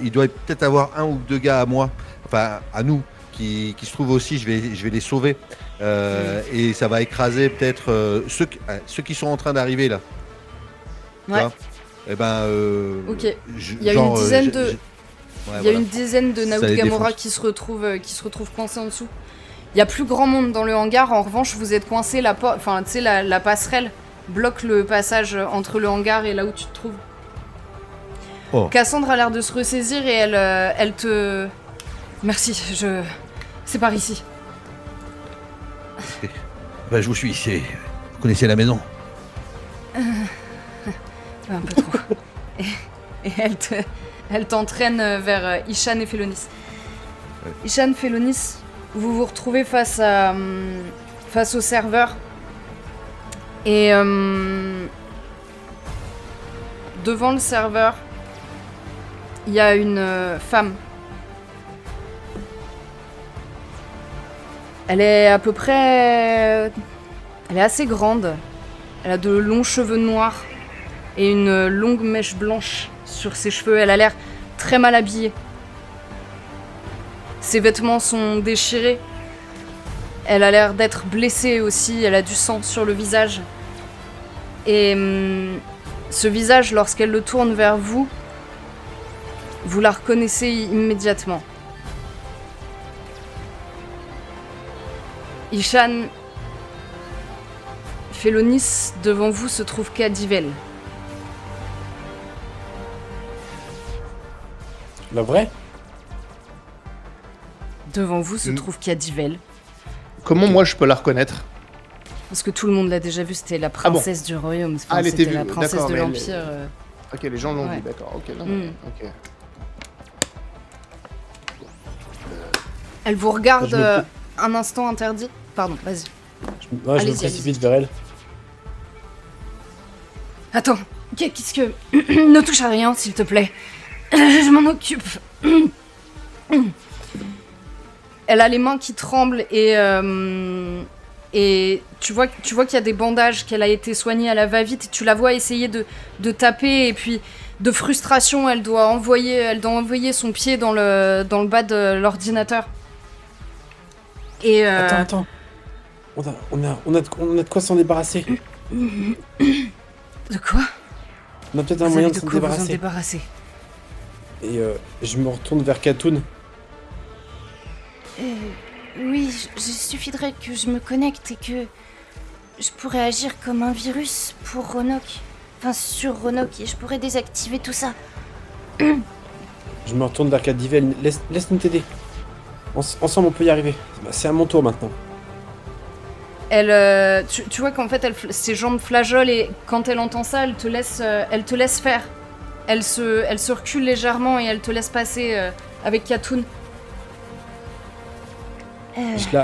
il doit peut-être avoir un ou deux gars à moi, enfin à nous, qui se trouvent aussi, je vais les sauver. Et ça va écraser peut-être ceux qui sont en train d'arriver là. Ouais. Et ben... Ok. Il y a une dizaine de... Il y a une dizaine de Ça Naut les Gamora défonce. qui se retrouvent coincés en dessous. Il y a plus grand monde dans le hangar. En revanche, vous êtes coincés. Enfin, tu sais, la passerelle bloque le passage entre le hangar et là où tu te trouves. Oh. Cassandre a l'air de se ressaisir et elle te... Merci, c'est par ici. Ben, je vous suis, vous connaissez la maison. Un peu trop. et elle t'entraîne vers Ishan et Félonis. Ouais. Ishan, Félonis, vous vous retrouvez face au serveur. Et devant le serveur, il y a une femme. Elle est à peu près... Elle est assez grande. Elle a de longs cheveux noirs et une longue mèche blanche sur ses cheveux. Elle a l'air très mal habillée. Ses vêtements sont déchirés. Elle a l'air d'être blessée aussi. Elle a du sang sur le visage. Et ce visage, lorsqu'elle le tourne vers vous, vous la reconnaissez immédiatement. Ishan, Félonis, devant vous se trouve Cadivel. La vraie? Devant vous se trouve Cadivel. Comment moi je peux la reconnaître? Parce que tout le monde l'a déjà vu, c'était la Ah bon. princesse du royaume. Enfin, Elle était c'était la vue, princesse d'accord, de mais l'Empire. Ok, les gens l'ont Ouais. vu, d'accord. Ok, non, Mm. ok. Elle vous regarde Je me- un instant interdit. Pardon, vas-y. Je me Allez-y, précipite vers elle. Attends, qu'est-ce que... Ne touche à rien, s'il te plaît. Je m'en occupe. Elle a les mains qui tremblent et tu vois qu'il y a des bandages, qu'elle a été soignée à la va-vite. Et tu la vois essayer de taper et puis de frustration, elle doit envoyer son pied dans le bas de l'ordinateur. Et Attends. On a de quoi s'en débarrasser. De quoi? On a peut-être un Vous moyen avez de de s'en quoi vous en débarrasser. débarrasser? Et je me retourne vers Katoun. Oui, il suffirait que je me connecte et que je pourrais agir comme un virus pour Ronok. Enfin, sur Ronok, et je pourrais désactiver tout ça. Je me retourne vers Cadivel. Laisse-nous t'aider. Ensemble, on peut y arriver. C'est à mon tour maintenant. Elle, tu vois qu'en fait, ses jambes flageolent et quand elle entend ça, elle te laisse faire. Elle se recule légèrement et elle te laisse passer avec Katoun.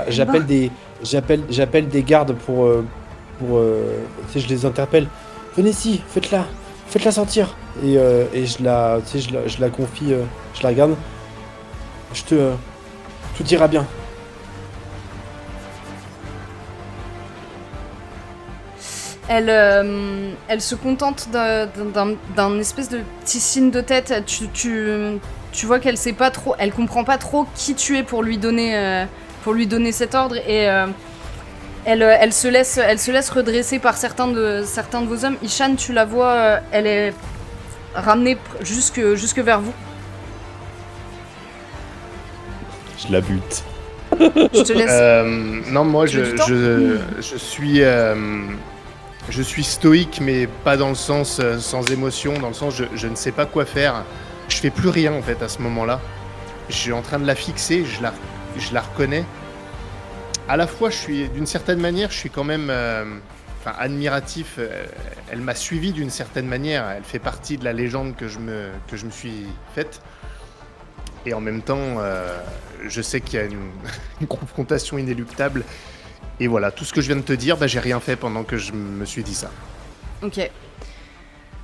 J'appelle bon. j'appelle des gardes pour tu sais, je les interpelle. Venez ici, faites-la sortir. Et je la, tu sais, je la confie, je la regarde. Tout ira bien. Elle se contente d'un espèce de petit signe de tête. Tu vois qu'elle sait pas trop, elle comprend pas trop qui tu es pour lui donner cet ordre et elle se laisse redresser par certains de vos hommes. Ishan, tu la vois, elle est ramenée jusque vers vous. Je la bute. Je te laisse. Non, moi, Tu veux du temps je suis stoïque, mais pas dans le sens sans émotion, dans le sens je ne sais pas quoi faire. Je fais plus rien en fait à ce moment-là. Je suis en train de la fixer, je la reconnais. À la fois, d'une certaine manière, je suis quand même admiratif. Elle m'a suivi d'une certaine manière. Elle fait partie de la légende que je me suis faite. Et en même temps, je sais qu'il y a une confrontation inéluctable. Et voilà, tout ce que je viens de te dire, j'ai rien fait pendant que je me suis dit ça. Ok.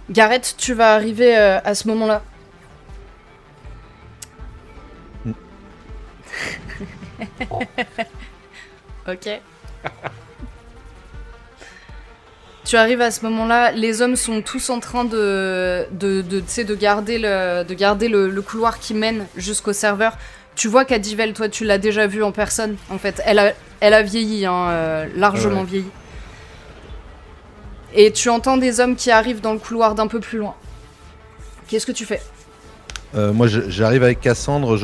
Gareth, tu vas arriver à ce moment-là. Ok. Tu arrives à ce moment-là, les hommes sont tous en train de garder le couloir qui mène jusqu'au serveur. Tu vois qu'Adivel, toi, tu l'as déjà vu en personne, en fait. Elle a vieilli, largement vieilli. Et tu entends des hommes qui arrivent dans le couloir d'un peu plus loin. Qu'est-ce que tu fais ? Moi, j'arrive avec Cassandre.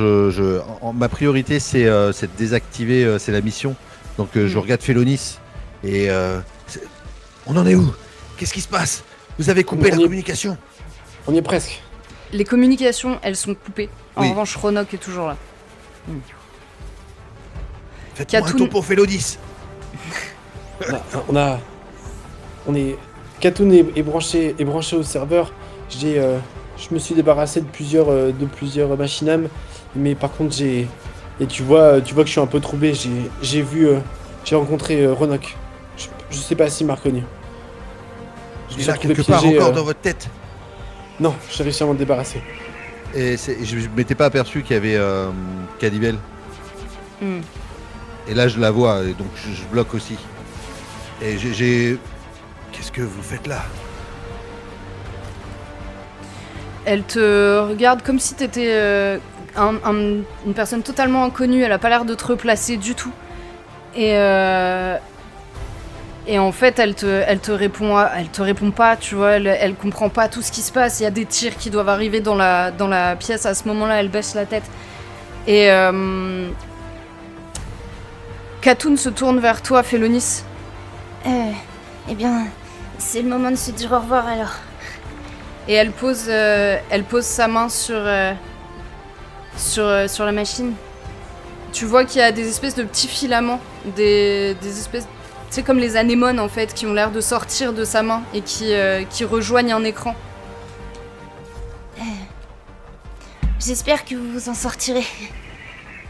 Ma priorité, c'est de désactiver, c'est la mission. Donc, je regarde Félonis et on en est où ? Qu'est-ce qui se passe ? Vous avez coupé la communication ? On y est presque. Les communications, elles sont coupées. En Oui. revanche, Ronok est toujours là. Faites-moi un Katoun. tour pour Félonis. Katoun est branché au serveur. Je me suis débarrassé de plusieurs machinam, mais par contre et tu vois que je suis un peu troublé. J'ai rencontré Ronok. Je sais pas s'il m'a reconnu. Je me Il est suis là retrouvé quelque part piégé, encore dans votre tête. Non, j'ai réussi à m'en débarrasser. Et je m'étais pas aperçu qu'il y avait Cadibel. Hmm. Et là, je la vois, et donc je bloque aussi. Et Qu'est-ce que vous faites là ? Elle te regarde comme si t'étais une personne totalement inconnue. Elle a pas l'air de te replacer du tout. Et en fait, elle te répond pas, tu vois. Elle comprend pas tout ce qui se passe. Il y a des tirs qui doivent arriver dans la pièce. À ce moment-là, elle baisse la tête. Et Katoun se tourne vers toi, Félonis. Eh bien, c'est le moment de se dire au revoir alors. Et elle pose sa main sur la machine. Tu vois qu'il y a des espèces de petits filaments, des espèces, tu sais, comme les anémones en fait, qui ont l'air de sortir de sa main et qui rejoignent un écran. J'espère que vous vous en sortirez.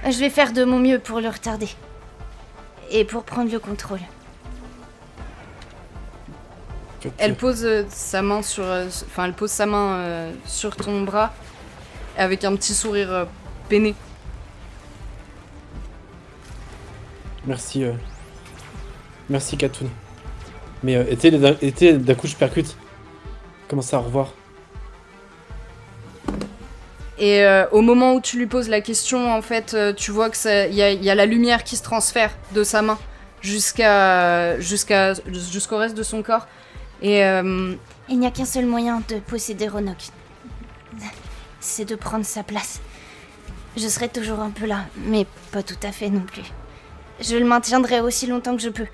Je vais faire de mon mieux pour le retarder. Et pour prendre le contrôle. Elle pose sa main sur ton bras avec un petit sourire peiné. Merci Katoun. Mais d'un coup je percute. Comment ça, au revoir? Et au moment où tu lui poses la question, en fait, tu vois que y a la lumière qui se transfère de sa main jusqu'au reste de son corps. Et Il n'y a qu'un seul moyen de posséder Ronok. C'est de prendre sa place. Je serai toujours un peu là, mais pas tout à fait non plus. Je le maintiendrai aussi longtemps que je peux.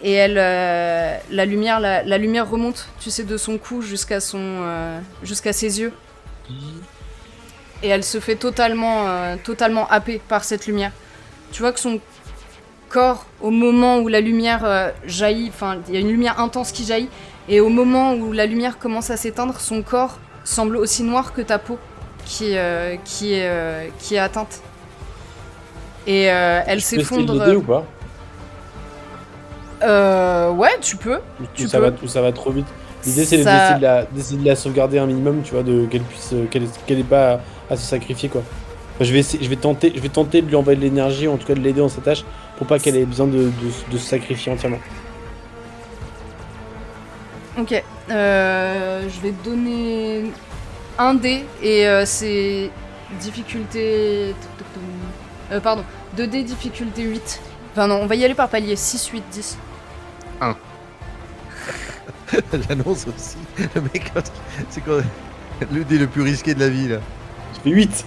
Et elle, la lumière remonte, tu sais, de son cou jusqu'à ses yeux. Et elle se fait totalement happée par cette lumière. Tu vois que son corps, au moment où la lumière jaillit, enfin, il y a une lumière intense qui jaillit, et au moment où la lumière commence à s'éteindre, son corps semble aussi noir que ta peau. qui est atteinte. Et elle Je peux essayer de s'effondre. l'aider ou pas? Ouais, tu peux. Ou ça va trop vite. L'idée c'est Ça- d'essayer de la sauvegarder un minimum, tu vois, qu'elle puisse qu'elle ait pas à se sacrifier quoi. Enfin, je vais tenter de lui envoyer de l'énergie, ou en tout cas de l'aider dans sa tâche, pour pas qu'elle ait besoin de se sacrifier entièrement. Ok. Je vais te donner un dé et c'est difficulté. Pardon. 2 dés difficulté 8. Enfin non, on va y aller par palier. 6, 8, 10. L'annonce aussi. Le mec, c'est quoi le dé le plus risqué de la vie là. Je fais 8.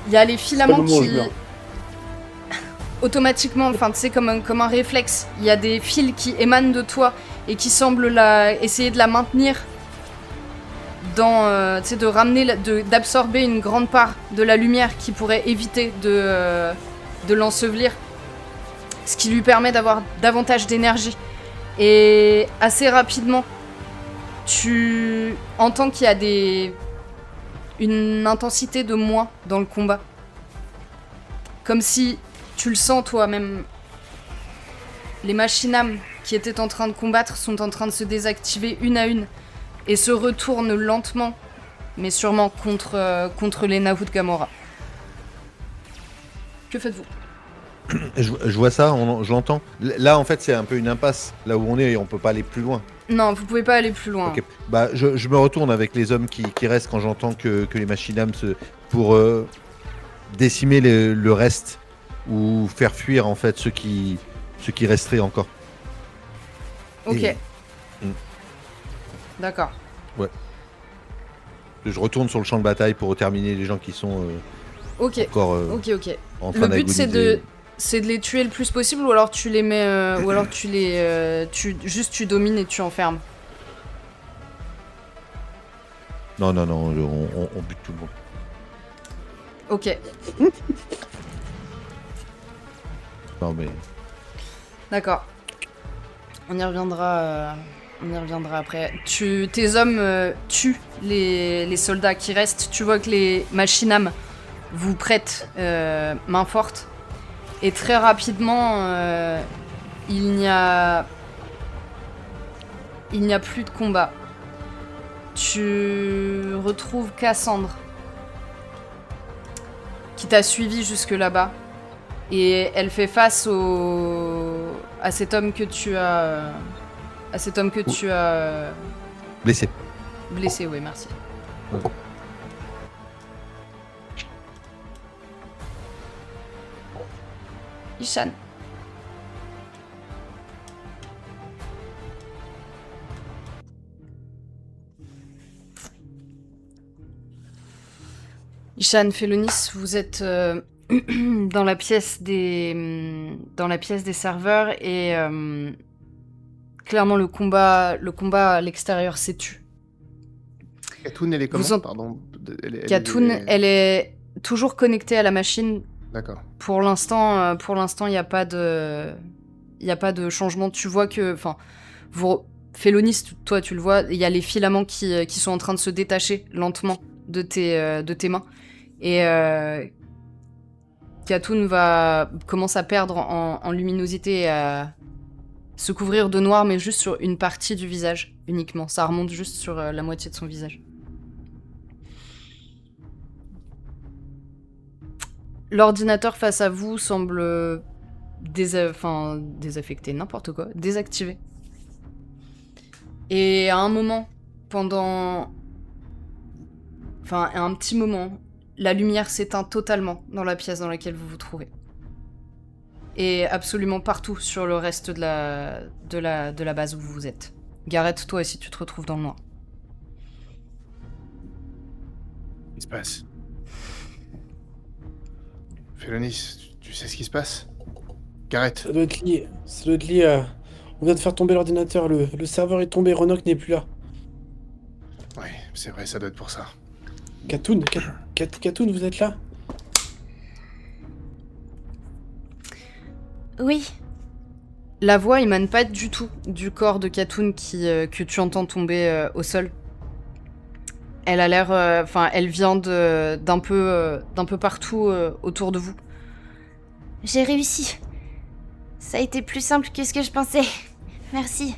Il y a les filaments C'est pas le moment où qui... je meurs. Automatiquement, enfin tu sais, comme un réflexe, il y a des fils qui émanent de toi et qui semblent essayer de la maintenir dans... tu sais, de ramener, d'absorber une grande part de la lumière qui pourrait éviter de l'ensevelir. Ce qui lui permet d'avoir davantage d'énergie. Et assez rapidement, tu entends qu'il y a une intensité de moins dans le combat. Comme si tu le sens toi-même. Les machinames qui étaient en train de combattre sont en train de se désactiver une à une et se retournent lentement, mais sûrement contre les Nahut Gamora. Que faites-vous ? Je vois ça, je l'entends. Là, en fait, c'est un peu une impasse. Là où on est, on peut pas aller plus loin. Non, vous pouvez pas aller plus loin. Ok. Bah, je me retourne avec les hommes qui restent quand j'entends que les machinames pour décimer le reste ou faire fuir en fait ceux qui resteraient encore. Ok. Et- D'accord. Je retourne sur le champ de bataille pour terminer les gens qui sont Ok. encore Ok. en train Le but d'agoniser. c'est de les tuer le plus possible ou alors tu les mets ou alors tu les tu domines et tu enfermes. Non, on bute tout le monde. Ok. Non mais D'accord. On y reviendra après. Tes hommes tuent les soldats qui restent. Tu vois que les machinam vous prêtent main forte. Et très rapidement, il n'y a plus de combat. Tu retrouves Cassandre, qui t'a suivi jusque là-bas. Et elle fait face à cet homme que tu as... blessé. Blessé, oui, merci. Ouais. Ishan. Ishan, Félonis, vous êtes dans la pièce des serveurs et clairement le combat à l'extérieur s'est tu. Katoun, elle est comment? Vous en- Pardon. Katoun, elle est toujours connectée à la machine. D'accord. Pour l'instant, il n'y a pas de changement. Tu vois que, enfin, Félonis, toi, tu le vois, il y a les filaments qui sont en train de se détacher lentement de tes mains. Et Katoun commence à perdre en luminosité et à se couvrir de noir, mais juste sur une partie du visage uniquement. Ça remonte juste sur la moitié de son visage. L'ordinateur face à vous semble désaffecté, n'importe quoi, désactivé. Et à un moment, à un petit moment, la lumière s'éteint totalement dans la pièce dans laquelle vous vous trouvez. Et absolument partout sur le reste de la base où vous êtes. Gareth, toi aussi, tu te retrouves dans le noir. Qu'est-ce qui se passe? Félonis, tu sais ce qui se passe? Gareth, Ça doit être lié. On vient de faire tomber l'ordinateur. Le serveur est tombé. Ronoc n'est plus là. ouais, c'est vrai, ça doit être pour ça. Katoun, Katoun, vous êtes là? Oui, La voix émane pas du tout du corps de Katoun que tu entends tomber au sol. Elle a l'air... Enfin, elle vient d'un peu partout autour de vous. J'ai réussi. Ça a été plus simple que ce que je pensais. Merci.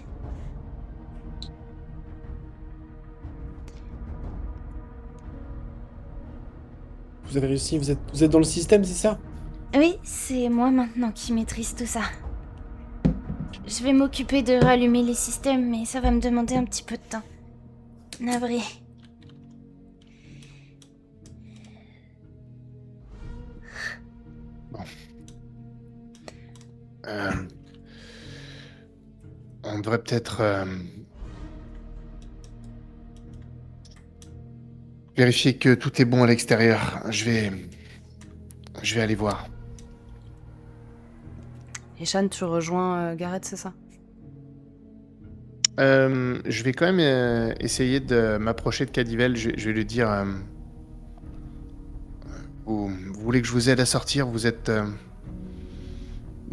Vous avez réussi, vous êtes dans le système, c'est ça? Oui, c'est moi maintenant qui maîtrise tout ça. Je vais m'occuper de rallumer les systèmes, mais ça va me demander un petit peu de temps. Navré. On devrait peut-être vérifier que tout est bon à l'extérieur. Je vais aller voir. Ishan, tu rejoins Gareth, c'est ça? Je vais quand même essayer de m'approcher de Cadivel. Je vais lui dire... vous voulez que je vous aide à sortir? Vous êtes...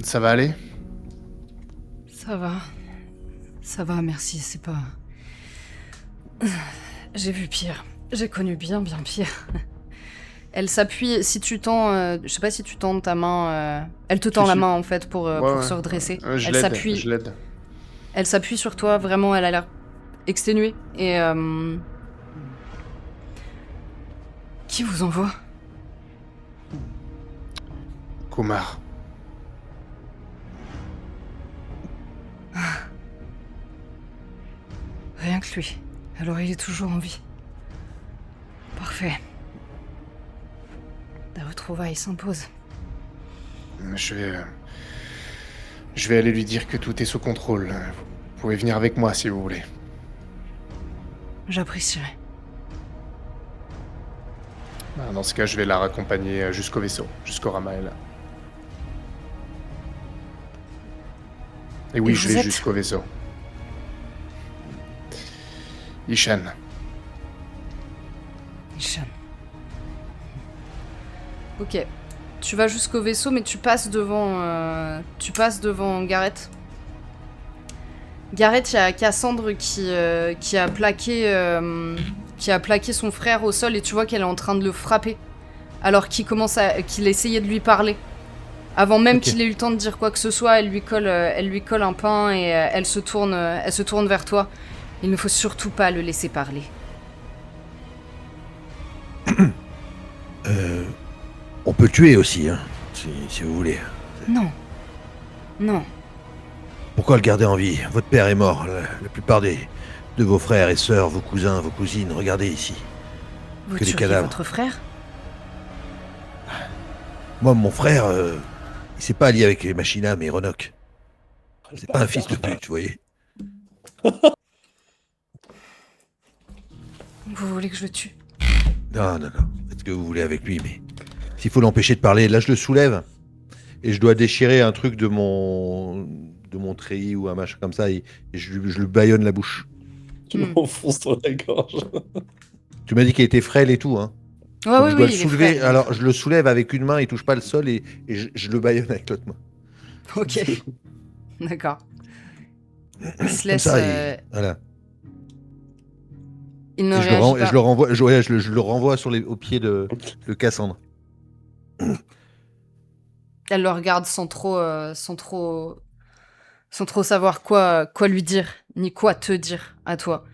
ça va aller? Ça va. Ça va, merci, c'est pas... J'ai vu pire. J'ai connu bien pire. Elle s'appuie, si tu tends... je sais pas si tu tends ta main... Elle te tend la main, en fait, pour se redresser. Je l'aide. Elle s'appuie sur toi, vraiment, elle a l'air exténuée. Et... Qui vous envoie? Kumar. Rien que lui. Alors il est toujours en vie. Parfait. La retrouvaille s'impose. Je vais aller lui dire que tout est sous contrôle. Vous pouvez venir avec moi si vous voulez. J'apprécierais. Dans ce cas, je vais la raccompagner jusqu'au vaisseau, jusqu'au Ramael. Et oui, Et je vous vais êtes jusqu'au vaisseau. Ishan. Ishan. Ok. Tu vas jusqu'au vaisseau, mais tu passes devant Gareth. Gareth, il y a Cassandre qui a plaqué son frère au sol et tu vois qu'elle est en train de le frapper. Alors qu'il essayait de lui parler. Avant même qu'il ait eu le temps de dire quoi que ce soit, elle lui colle un pain et elle se tourne vers toi. Il ne faut surtout pas le laisser parler. On peut le tuer aussi, hein, si vous voulez. Non. Non. Pourquoi le garder en vie? Votre père est mort. La plupart de vos frères et sœurs, vos cousins, vos cousines, regardez ici. Vous Que des tueriez cadavres. votre frère? Moi, mon frère, il s'est pas allié avec les Machinam et Ronoc. C'est pas un fils de pute, vous voyez. Vous voulez que je le tue? Non. Faites ce que vous voulez avec lui, mais s'il faut l'empêcher de parler, là je le soulève et je dois déchirer un truc de mon treillis ou un machin comme ça et je lui baillonne la bouche. Tu m'enfonces dans la gorge. Tu m'as dit qu'il était frêle et tout, hein. Ouais, Donc oui, je dois oui, le il est soulever. frêle. Alors je le soulève avec une main, il touche pas le sol et je le baillonne avec l'autre main. Ok. D'accord. Il se Comme laisse... ça, voilà. il ne Et réagit pas. je le renvoie, je le renvoie au pied de Cassandre. Elle le regarde sans trop savoir quoi lui dire, ni quoi te dire à toi.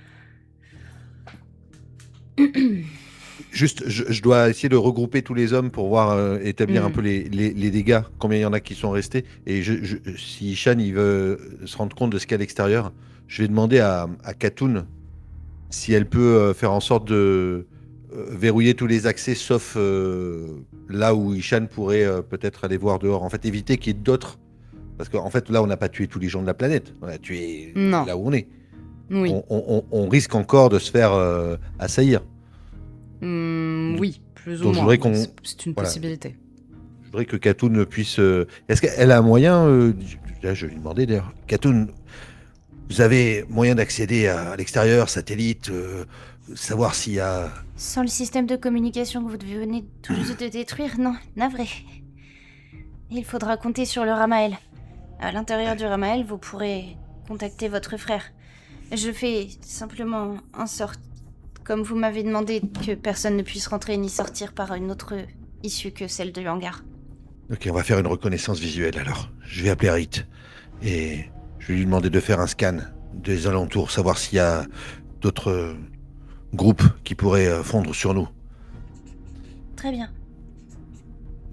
Juste, je dois essayer de regrouper tous les hommes pour voir, établir un peu les dégâts, combien il y en a qui sont restés. Et si Ishan il veut se rendre compte de ce qu'il y a à l'extérieur, je vais demander à Khatoun si elle peut faire en sorte de verrouiller tous les accès, sauf là où Ishan pourrait peut-être aller voir dehors. En fait, éviter qu'il y ait d'autres. Parce qu'en fait, là, on n'a pas tué tous les gens de la planète. On a tué Non. là où on est. Oui. On risque encore de se faire assaillir. Oui, plus ou Donc, je moins. voudrais qu'on- C'est une voilà. possibilité. Je voudrais que Khatoun puisse... Est-ce qu'elle a un moyen... là, je vais lui demander d'ailleurs. Khatoun, vous avez moyen d'accéder à l'extérieur, satellite, savoir s'il y a... Sans le système de communication que vous venez tout juste de détruire, non, navré. Il faudra compter sur le Ramael. À l'intérieur du Ramael, vous pourrez contacter votre frère. Je fais simplement en sorte comme vous m'avez demandé que personne ne puisse rentrer ni sortir par une autre issue que celle du hangar. Ok, on va faire une reconnaissance visuelle alors. Je vais appeler Rit et je vais lui demander de faire un scan des alentours, savoir s'il y a d'autres groupes qui pourraient fondre sur nous. Très bien.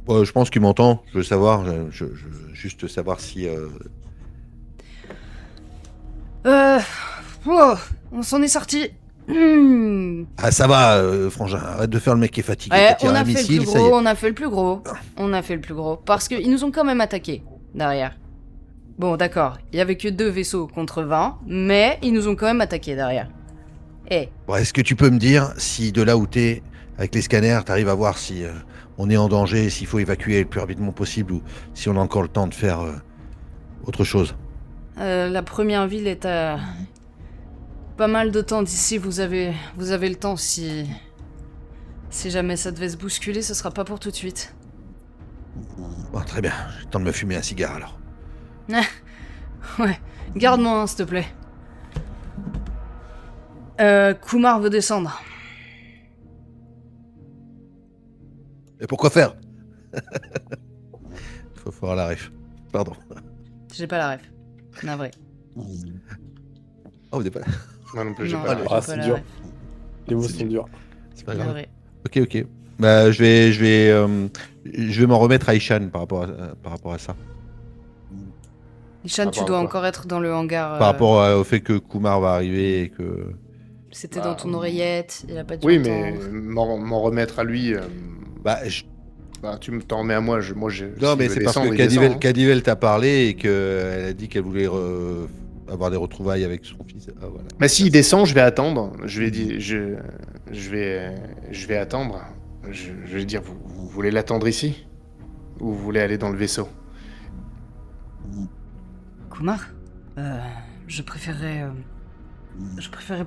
Je pense qu'il m'entend. Je veux savoir, juste savoir si. Oh, on s'en est sorti. Ah ça va, frangin. Arrête de faire le mec qui est fatigué. Ouais, T'as tiré on un a fait le missile, plus ça y est. gros, on a fait le plus gros. On a fait le plus gros. Parce qu'ils nous ont quand même attaqués, derrière. Bon, d'accord, il y avait que 2 vaisseaux contre 20, mais ils nous ont quand même attaqués derrière. Eh, Bon, est-ce que tu peux me dire si de là où t'es, avec les scanners, t'arrives à voir si on est en danger, s'il faut évacuer le plus rapidement possible ou si on a encore le temps de faire autre chose? la première ville est à... pas mal de temps d'ici, vous avez le temps si... Si jamais ça devait se bousculer, ce sera pas pour tout de suite. Bon, très bien, j'ai le temps de me fumer un cigare alors. Ouais, garde-moi un, s'il te plaît. Kumar veut descendre. Et pourquoi faire? Faut faire la ref. Pardon. J'ai pas la ref. Navré. Oh, vous n'êtes pas là. Moi non plus, j'ai Non, pas. j'ai Ah, pas c'est la dur. ref. Les mots C'est sont durs. C'est pas grave. Navré. Ok. Bah, je vais m'en remettre à Ishan par rapport à ça. Ishan, Ah, tu bah, dois quoi. encore être dans le hangar. Par rapport au fait que Kumar va arriver et que. C'était Bah, dans ton oreillette, il a pas dû Oui, entendre. mais m'en remettre à lui. Bah, Tu t'en remets à moi. non, s'il mais veut c'est parce descendre, que il descend, hein. Cadivel t'a parlé et qu'elle a dit qu'elle voulait avoir des retrouvailles avec son fils. Ah, voilà. Mais s'il descend, je vais attendre. Je vais attendre. Je vais dire, vous voulez l'attendre ici? Ou vous voulez aller dans le vaisseau? Kumar, je préférerais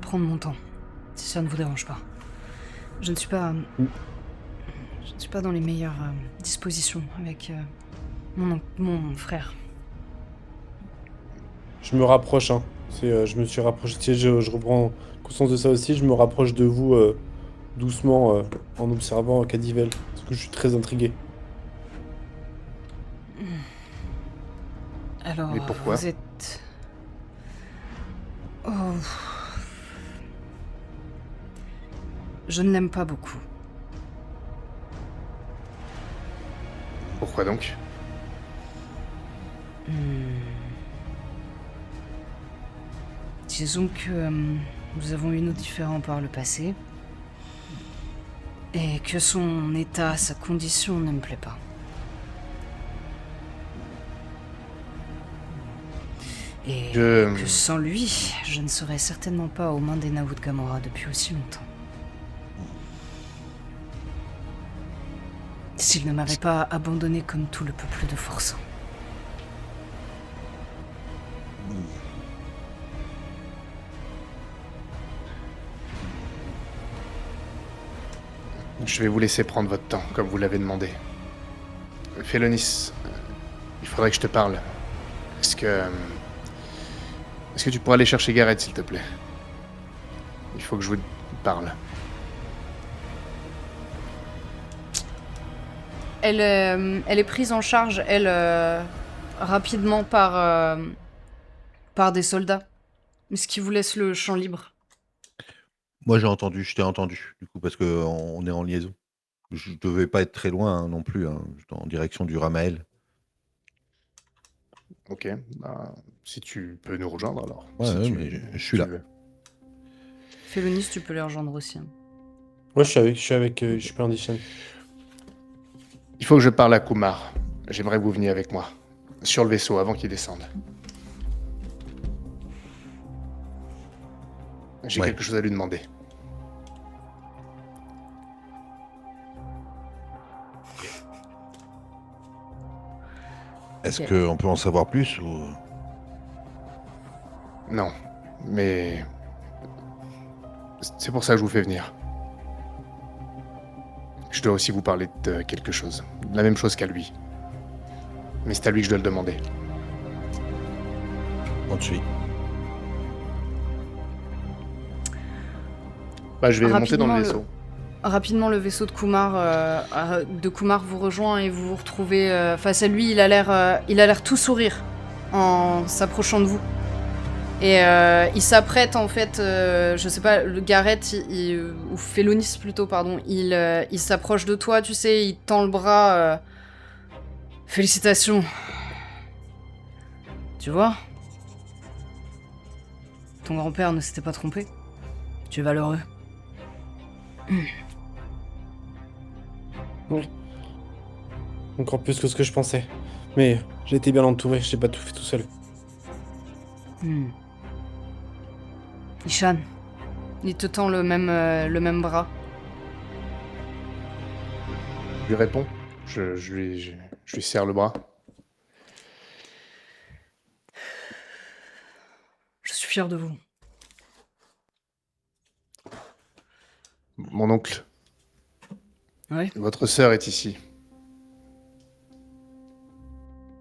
prendre mon temps, si ça ne vous dérange pas. Je ne suis pas dans les meilleures dispositions avec mon frère. Je me rapproche, hein. Je me suis rapproché, tu sais, je reprends conscience de ça aussi, je me rapproche de vous doucement en observant Cadivel, parce que je suis très intrigué. Alors, Mais pourquoi? vous êtes... Oh... Je ne l'aime pas beaucoup. Pourquoi donc? Disons que nous avons eu nos différends par le passé. Et que son état, sa condition ne me plaît pas. Et que sans lui, je ne serais certainement pas aux mains des Naout Gamora depuis aussi longtemps. S'il ne m'avait pas abandonné comme tout le peuple de Forçant. Je vais vous laisser prendre votre temps, comme vous l'avez demandé. Félonis, il faudrait que je te parle. Est-ce que tu pourrais aller chercher Gareth, s'il te plaît? Il faut que je vous parle. Elle est prise en charge, rapidement par des soldats. Mais ce qui vous laisse le champ libre. Moi, je t'ai entendu, du coup, parce qu'on est en liaison. Je devais pas être très loin non plus, hein. J'étais en direction du Ramael. Ok, bah, si tu peux nous rejoindre alors. Ouais, Si ouais, tu- mais je suis tu là. veux. Félonis, tu peux les rejoindre aussi. Hein. Moi, je suis pas indien. Il faut que je parle à Kumar. J'aimerais que vous veniez avec moi. Sur le vaisseau, avant qu'il descende. J'ai Ouais. quelque chose à lui demander. Est-ce Ok. qu'on peut en savoir plus ou... Non, mais... C'est pour ça que je vous fais venir. Je dois aussi vous parler de quelque chose. La même chose qu'à lui. Mais c'est à lui que je dois le demander. On te suit. Bah, je vais monter dans le Rapidement, vaisseau. Rapidement, le vaisseau de Kumar vous rejoint et vous vous retrouvez face à lui. Il a l'air tout sourire en s'approchant de vous. Et il s'apprête en fait, je sais pas, le Gareth, ou Félonis plutôt, pardon, il s'approche de toi, tu sais, il tend le bras. Félicitations. Tu vois? Ton grand-père ne s'était pas trompé. Tu es valeureux. Oui. Encore plus que ce que je pensais. Mais j'ai été bien entouré, j'ai pas tout fait tout seul. Ishan, il te tend le même bras. Je lui réponds. Je lui serre le bras. Je suis fier de vous. Mon oncle, Oui. votre sœur est ici.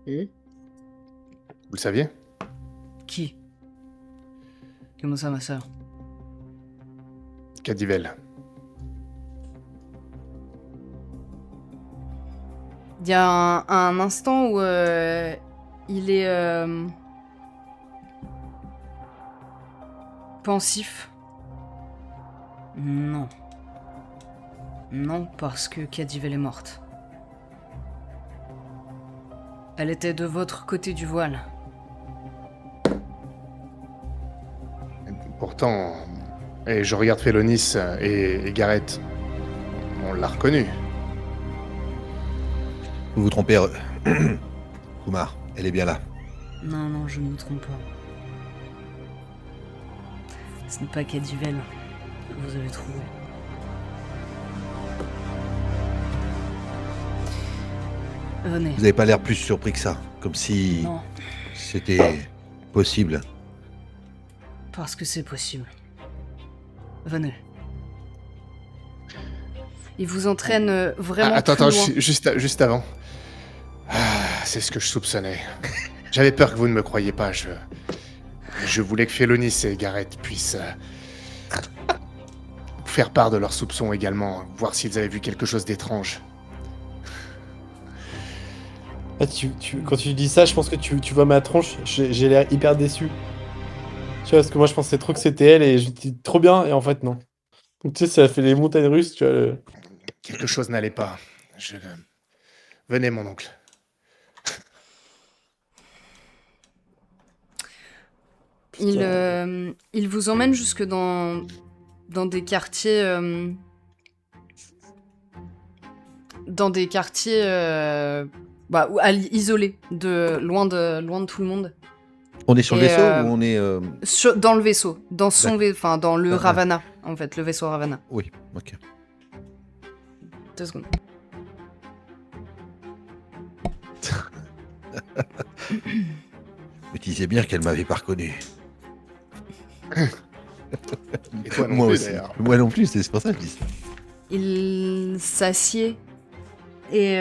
Et Vous le saviez? qui? Comment ça, ma sœur? Cadivel. Il y a un instant où il est pensif. Non. Non, parce que Cadivel est morte. Elle était de votre côté du voile. Pourtant, et je regarde Félonis et Gareth. On l'a reconnu. Vous vous trompez. Kumar, elle est bien là. Non, non, je ne me trompe pas. Ce n'est pas Cadivel que vous avez trouvé. Venez. Vous n'avez pas l'air plus surpris que ça. Comme si Non, c'était possible. parce que c'est possible. Venez. Il vous entraîne vraiment Attends, plus loin. juste avant. C'est ce que je soupçonnais. J'avais peur que vous ne me croyiez pas. Je voulais que Félonis et Gareth puissent faire part de leurs soupçons également, voir s'ils avaient vu quelque chose d'étrange. Ah, quand tu dis ça, je pense que tu vois ma tronche, j'ai l'air hyper déçu. Tu vois, parce que moi je pensais trop que c'était elle et je dis trop bien, et en fait non. Donc tu sais, ça a fait les montagnes russes, tu vois. Quelque chose n'allait pas. Venez, mon oncle. Il vous emmène jusque dans des quartiers... isolés, loin de tout le monde. On est sur le Et, vaisseau ou on est. Dans le vaisseau, dans dans le D'accord. Ravana, en fait, le vaisseau Ravana. Oui, ok. 2 secondes. Me disais bien qu'elle m'avait pas reconnu. Et toi non Moi plus, aussi. d'ailleurs. Moi non plus, c'est pour ça que je dis ça. Il s'assied et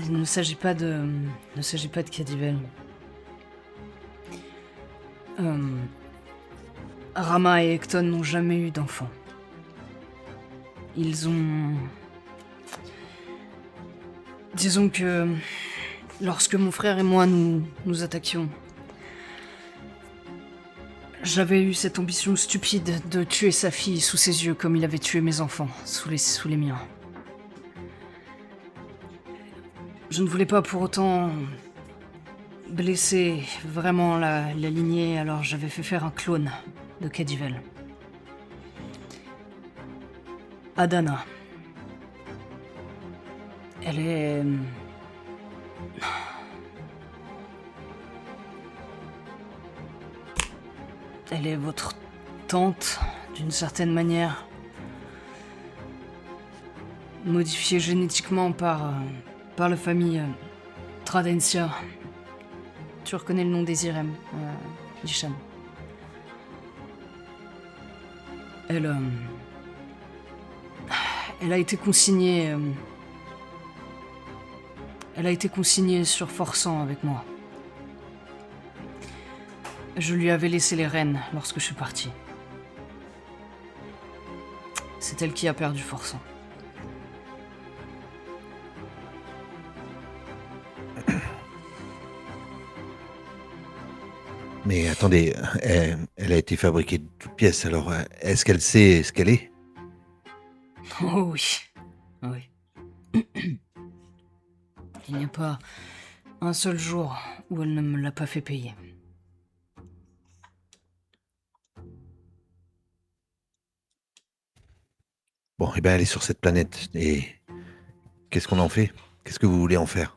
il ne s'agit pas de Cadivel. Rama et Ekton n'ont jamais eu d'enfant. Ils ont... Disons que lorsque mon frère et moi nous attaquions, j'avais eu cette ambition stupide de tuer sa fille sous ses yeux comme il avait tué mes enfants, sous les miens. Je ne voulais pas pour autant blesser vraiment la lignée, alors j'avais fait faire un clone de Cadivel. Adana. Elle est... Elle est votre tante, d'une certaine manière. Modifiée génétiquement par la famille Tradensia. Tu reconnais le nom des Irem, Ishan. Elle a été consignée... Elle a été consignée sur Forçant avec moi. Je lui avais laissé les rênes lorsque je suis parti. C'est elle qui a perdu force. Mais attendez, elle a été fabriquée de toutes pièces, alors est-ce qu'elle sait ce qu'elle est? Oh oui. Oui. Il n'y a pas un seul jour où elle ne me l'a pas fait payer. Bon, eh ben elle est sur cette planète, et qu'est-ce qu'on en fait? Qu'est-ce que vous voulez en faire?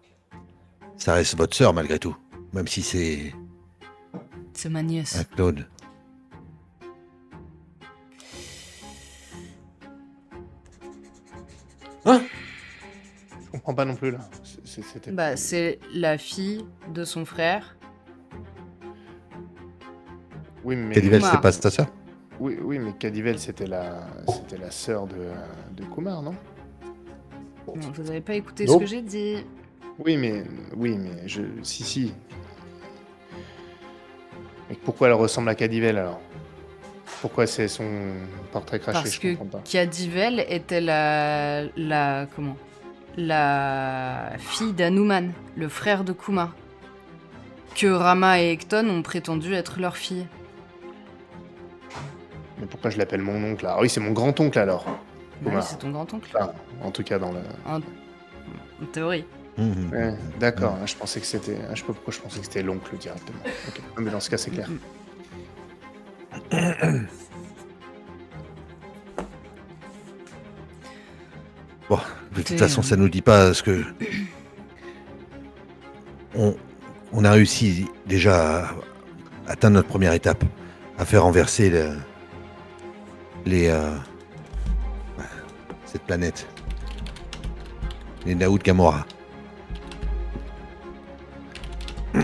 Ça reste votre sœur malgré tout, même si c'est C'est ma nièce. un clone. Je comprends pas non plus là. C'était. Bah, c'est la fille de son frère. Oui, mais. Cadivel, Kumar. c'est pas ta sœur? Oui, mais Cadivel, c'était la sœur de Kumar, non? Non, vous avez pas écouté Non. ce que j'ai dit. Oui, mais si. Mais pourquoi elle ressemble à Cadivel alors? Pourquoi c'est son portrait craché? Parce Je que comprends pas. Cadivel était la fille d'Hanuman, le frère de Kumar. Que Rama et Ekton ont prétendu être leur fille. Mais pourquoi je l'appelle mon oncle là? Ah oui, c'est mon grand-oncle alors. Bah oui, Kumar. c'est ton grand-oncle. Enfin, en tout cas dans le. En théorie. Mhm. Ouais, d'accord. Je pensais que c'était. Je sais pas pourquoi je pensais que c'était l'oncle directement. Ok. Non, mais dans ce cas, c'est clair. Bon, de toute Écoutez, façon, ça nous dit pas ce que... On a réussi déjà à atteindre notre première étape, à faire renverser cette planète. Les Naout Gamora. Vous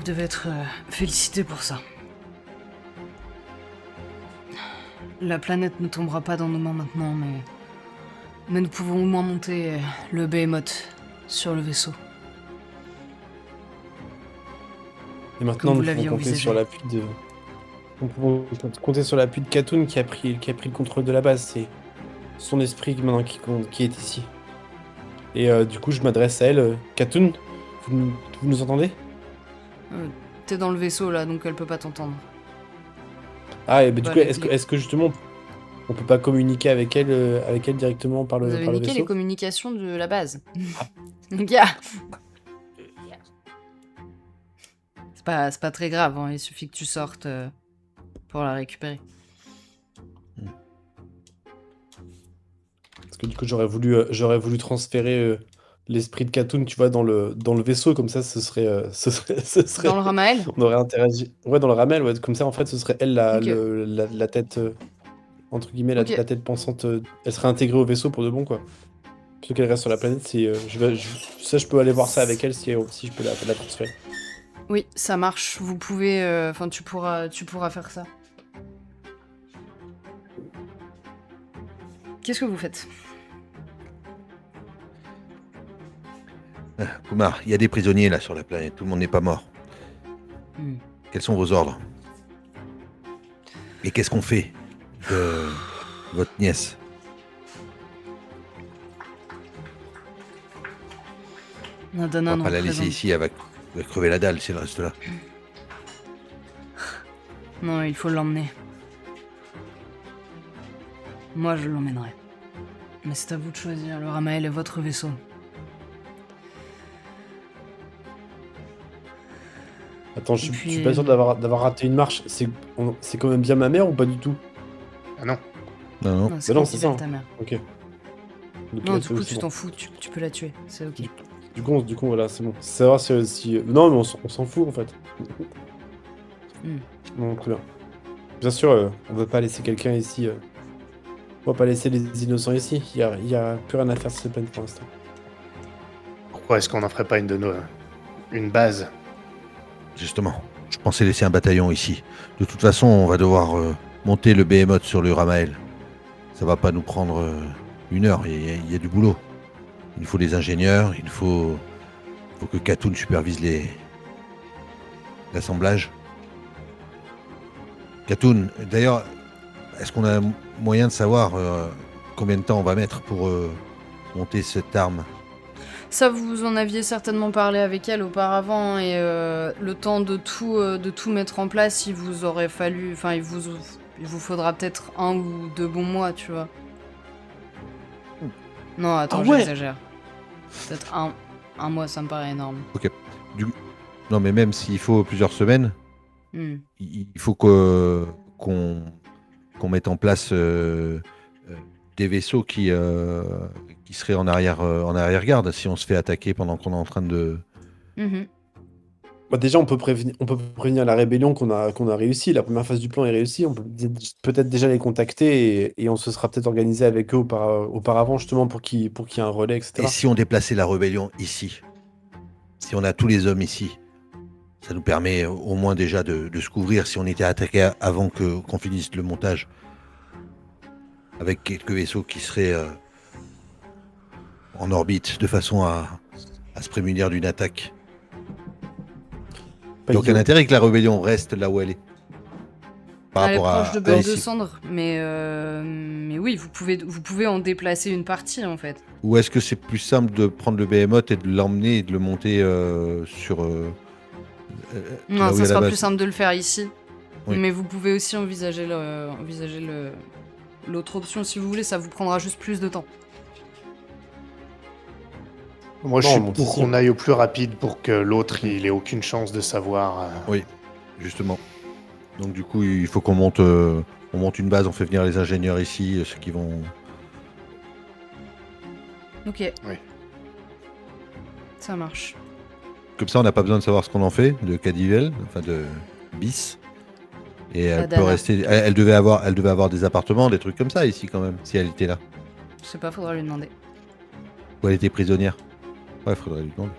devez être félicité pour ça. La planète ne tombera pas dans nos mains maintenant, mais nous pouvons au moins monter le Behemoth sur le vaisseau. Et maintenant, vous nous l'aviez pouvons compter envisagé. sur l'appui de. Nous pouvons compter sur l'appui de Katoun qui a pris le contrôle de la base. C'est son esprit maintenant qui est ici. Et du coup, je m'adresse à elle. Katoun, vous nous entendez? T'es dans le vaisseau là, donc elle peut pas t'entendre. Ah, et bah, du Bah, coup, les- est-ce que justement, on peut pas communiquer avec elle directement par Vous le, avez par le niqué les vaisseau? communications de la base. Gars. C'est pas très grave, hein, il suffit que tu sortes pour la récupérer. Parce que du coup, j'aurais voulu transférer l'esprit de Katoun, tu vois, dans le vaisseau, comme ça, ce serait... Dans le Ramael? On aurait interagi. Ouais, dans le ramel, ouais, comme ça, en fait, ce serait elle Ok. la tête, entre guillemets, Ok. la tête pensante. Elle serait intégrée au vaisseau pour de bon, quoi. Plutôt qu'elle reste sur la planète, ça, je peux aller voir ça avec elle si je peux la transférer. Oui, ça marche. Vous pouvez. Enfin, tu pourras faire ça. Qu'est-ce que vous faites? Kumar, il y a des prisonniers là sur la planète, tout le monde n'est pas mort. Hmm. Quels sont vos ordres? Et qu'est-ce qu'on fait de votre nièce? Nadana On va nous pas la laisser représente. ici, elle va crever la dalle si elle reste là. Non, il faut l'emmener. Moi, je l'emmènerai. Mais c'est à vous de choisir. Le Ramael est votre vaisseau. Attends, je Et suis puis, pas sûr d'avoir raté une marche. C'est quand même bien ma mère ou pas du tout? Ah non. Non, non. Non, c'est non, moi c'est qui ça, bête hein. ta mère. Ok. Donc, Non, là, du c'est coup, c'est tu bon. t'en fous. Tu peux la tuer. C'est ok. Du coup, voilà, c'est bon. Savoir si... Non, mais on s'en fout, en fait. Hmm. Non, très bien. Bien sûr, on va pas laisser quelqu'un ici... On va pas laisser les innocents ici. Il y a plus rien à faire sur cette planète pour l'instant. Pourquoi est-ce qu'on n'en ferait pas une base? Justement, je pensais laisser un bataillon ici. De toute façon, on va devoir monter le Behemoth sur le Ramael. Ça va pas nous prendre 1 heure, il y a du boulot. Il faut des ingénieurs, il faut que Katoun supervise l'assemblage. Katoun, d'ailleurs, est-ce qu'on a moyen de savoir combien de temps on va mettre pour monter cette arme? Ça, vous en aviez certainement parlé avec elle auparavant, et le temps de tout mettre en place, il vous aurait fallu... Enfin, il vous faudra peut-être 1 ou 2 bons mois, tu vois. Non, attends, Ah ouais. j'exagère. Peut-être un mois, ça me paraît énorme. Non, mais même s'il faut plusieurs semaines, il faut qu'on mette en place des vaisseaux qui seraient en arrière-garde si on se fait attaquer pendant qu'on est en train de... Mhm. Bah déjà, on peut prévenir la rébellion qu'on a réussi. La première phase du plan est réussie. On peut peut-être déjà les contacter et on se sera peut-être organisé avec eux auparavant, justement, pour qu'il y ait un relais, etc. Et si on déplaçait la rébellion ici? Si on a tous les hommes ici, ça nous permet au moins déjà de se couvrir si on était attaqué avant qu'on finisse le montage. Avec quelques vaisseaux qui seraient en orbite de façon à se prémunir d'une attaque. Pas Donc, idiot. un intérêt que la rébellion reste là où elle est. Par Elle est rapport proche de à Beurre de ici. Cendre, mais oui, vous pouvez en déplacer une partie, en fait. Ou est-ce que c'est plus simple de prendre le Behemoth et de l'emmener et de le monter sur. Non, là où il y ça a la sera base? plus simple de le faire ici. Oui. Mais vous pouvez aussi envisager l'autre option si vous voulez, ça vous prendra juste plus de temps. Moi, je Non, suis mon pour petit. qu'on aille au plus rapide pour que l'autre, il ait aucune chance de savoir. Oui, justement. Donc, du coup, il faut qu'on monte une base, on fait venir les ingénieurs ici, ceux qui vont. Ok. Oui. Ça marche. Comme ça, on n'a pas besoin de savoir ce qu'on en fait de Cadivel, enfin de Bis. Et elle peut Adana. rester. Elle devait avoir des appartements, des trucs comme ça ici quand même, si elle était là. Je sais pas, faudra lui demander. Ou elle était prisonnière. Ouais, faudrait lui demander.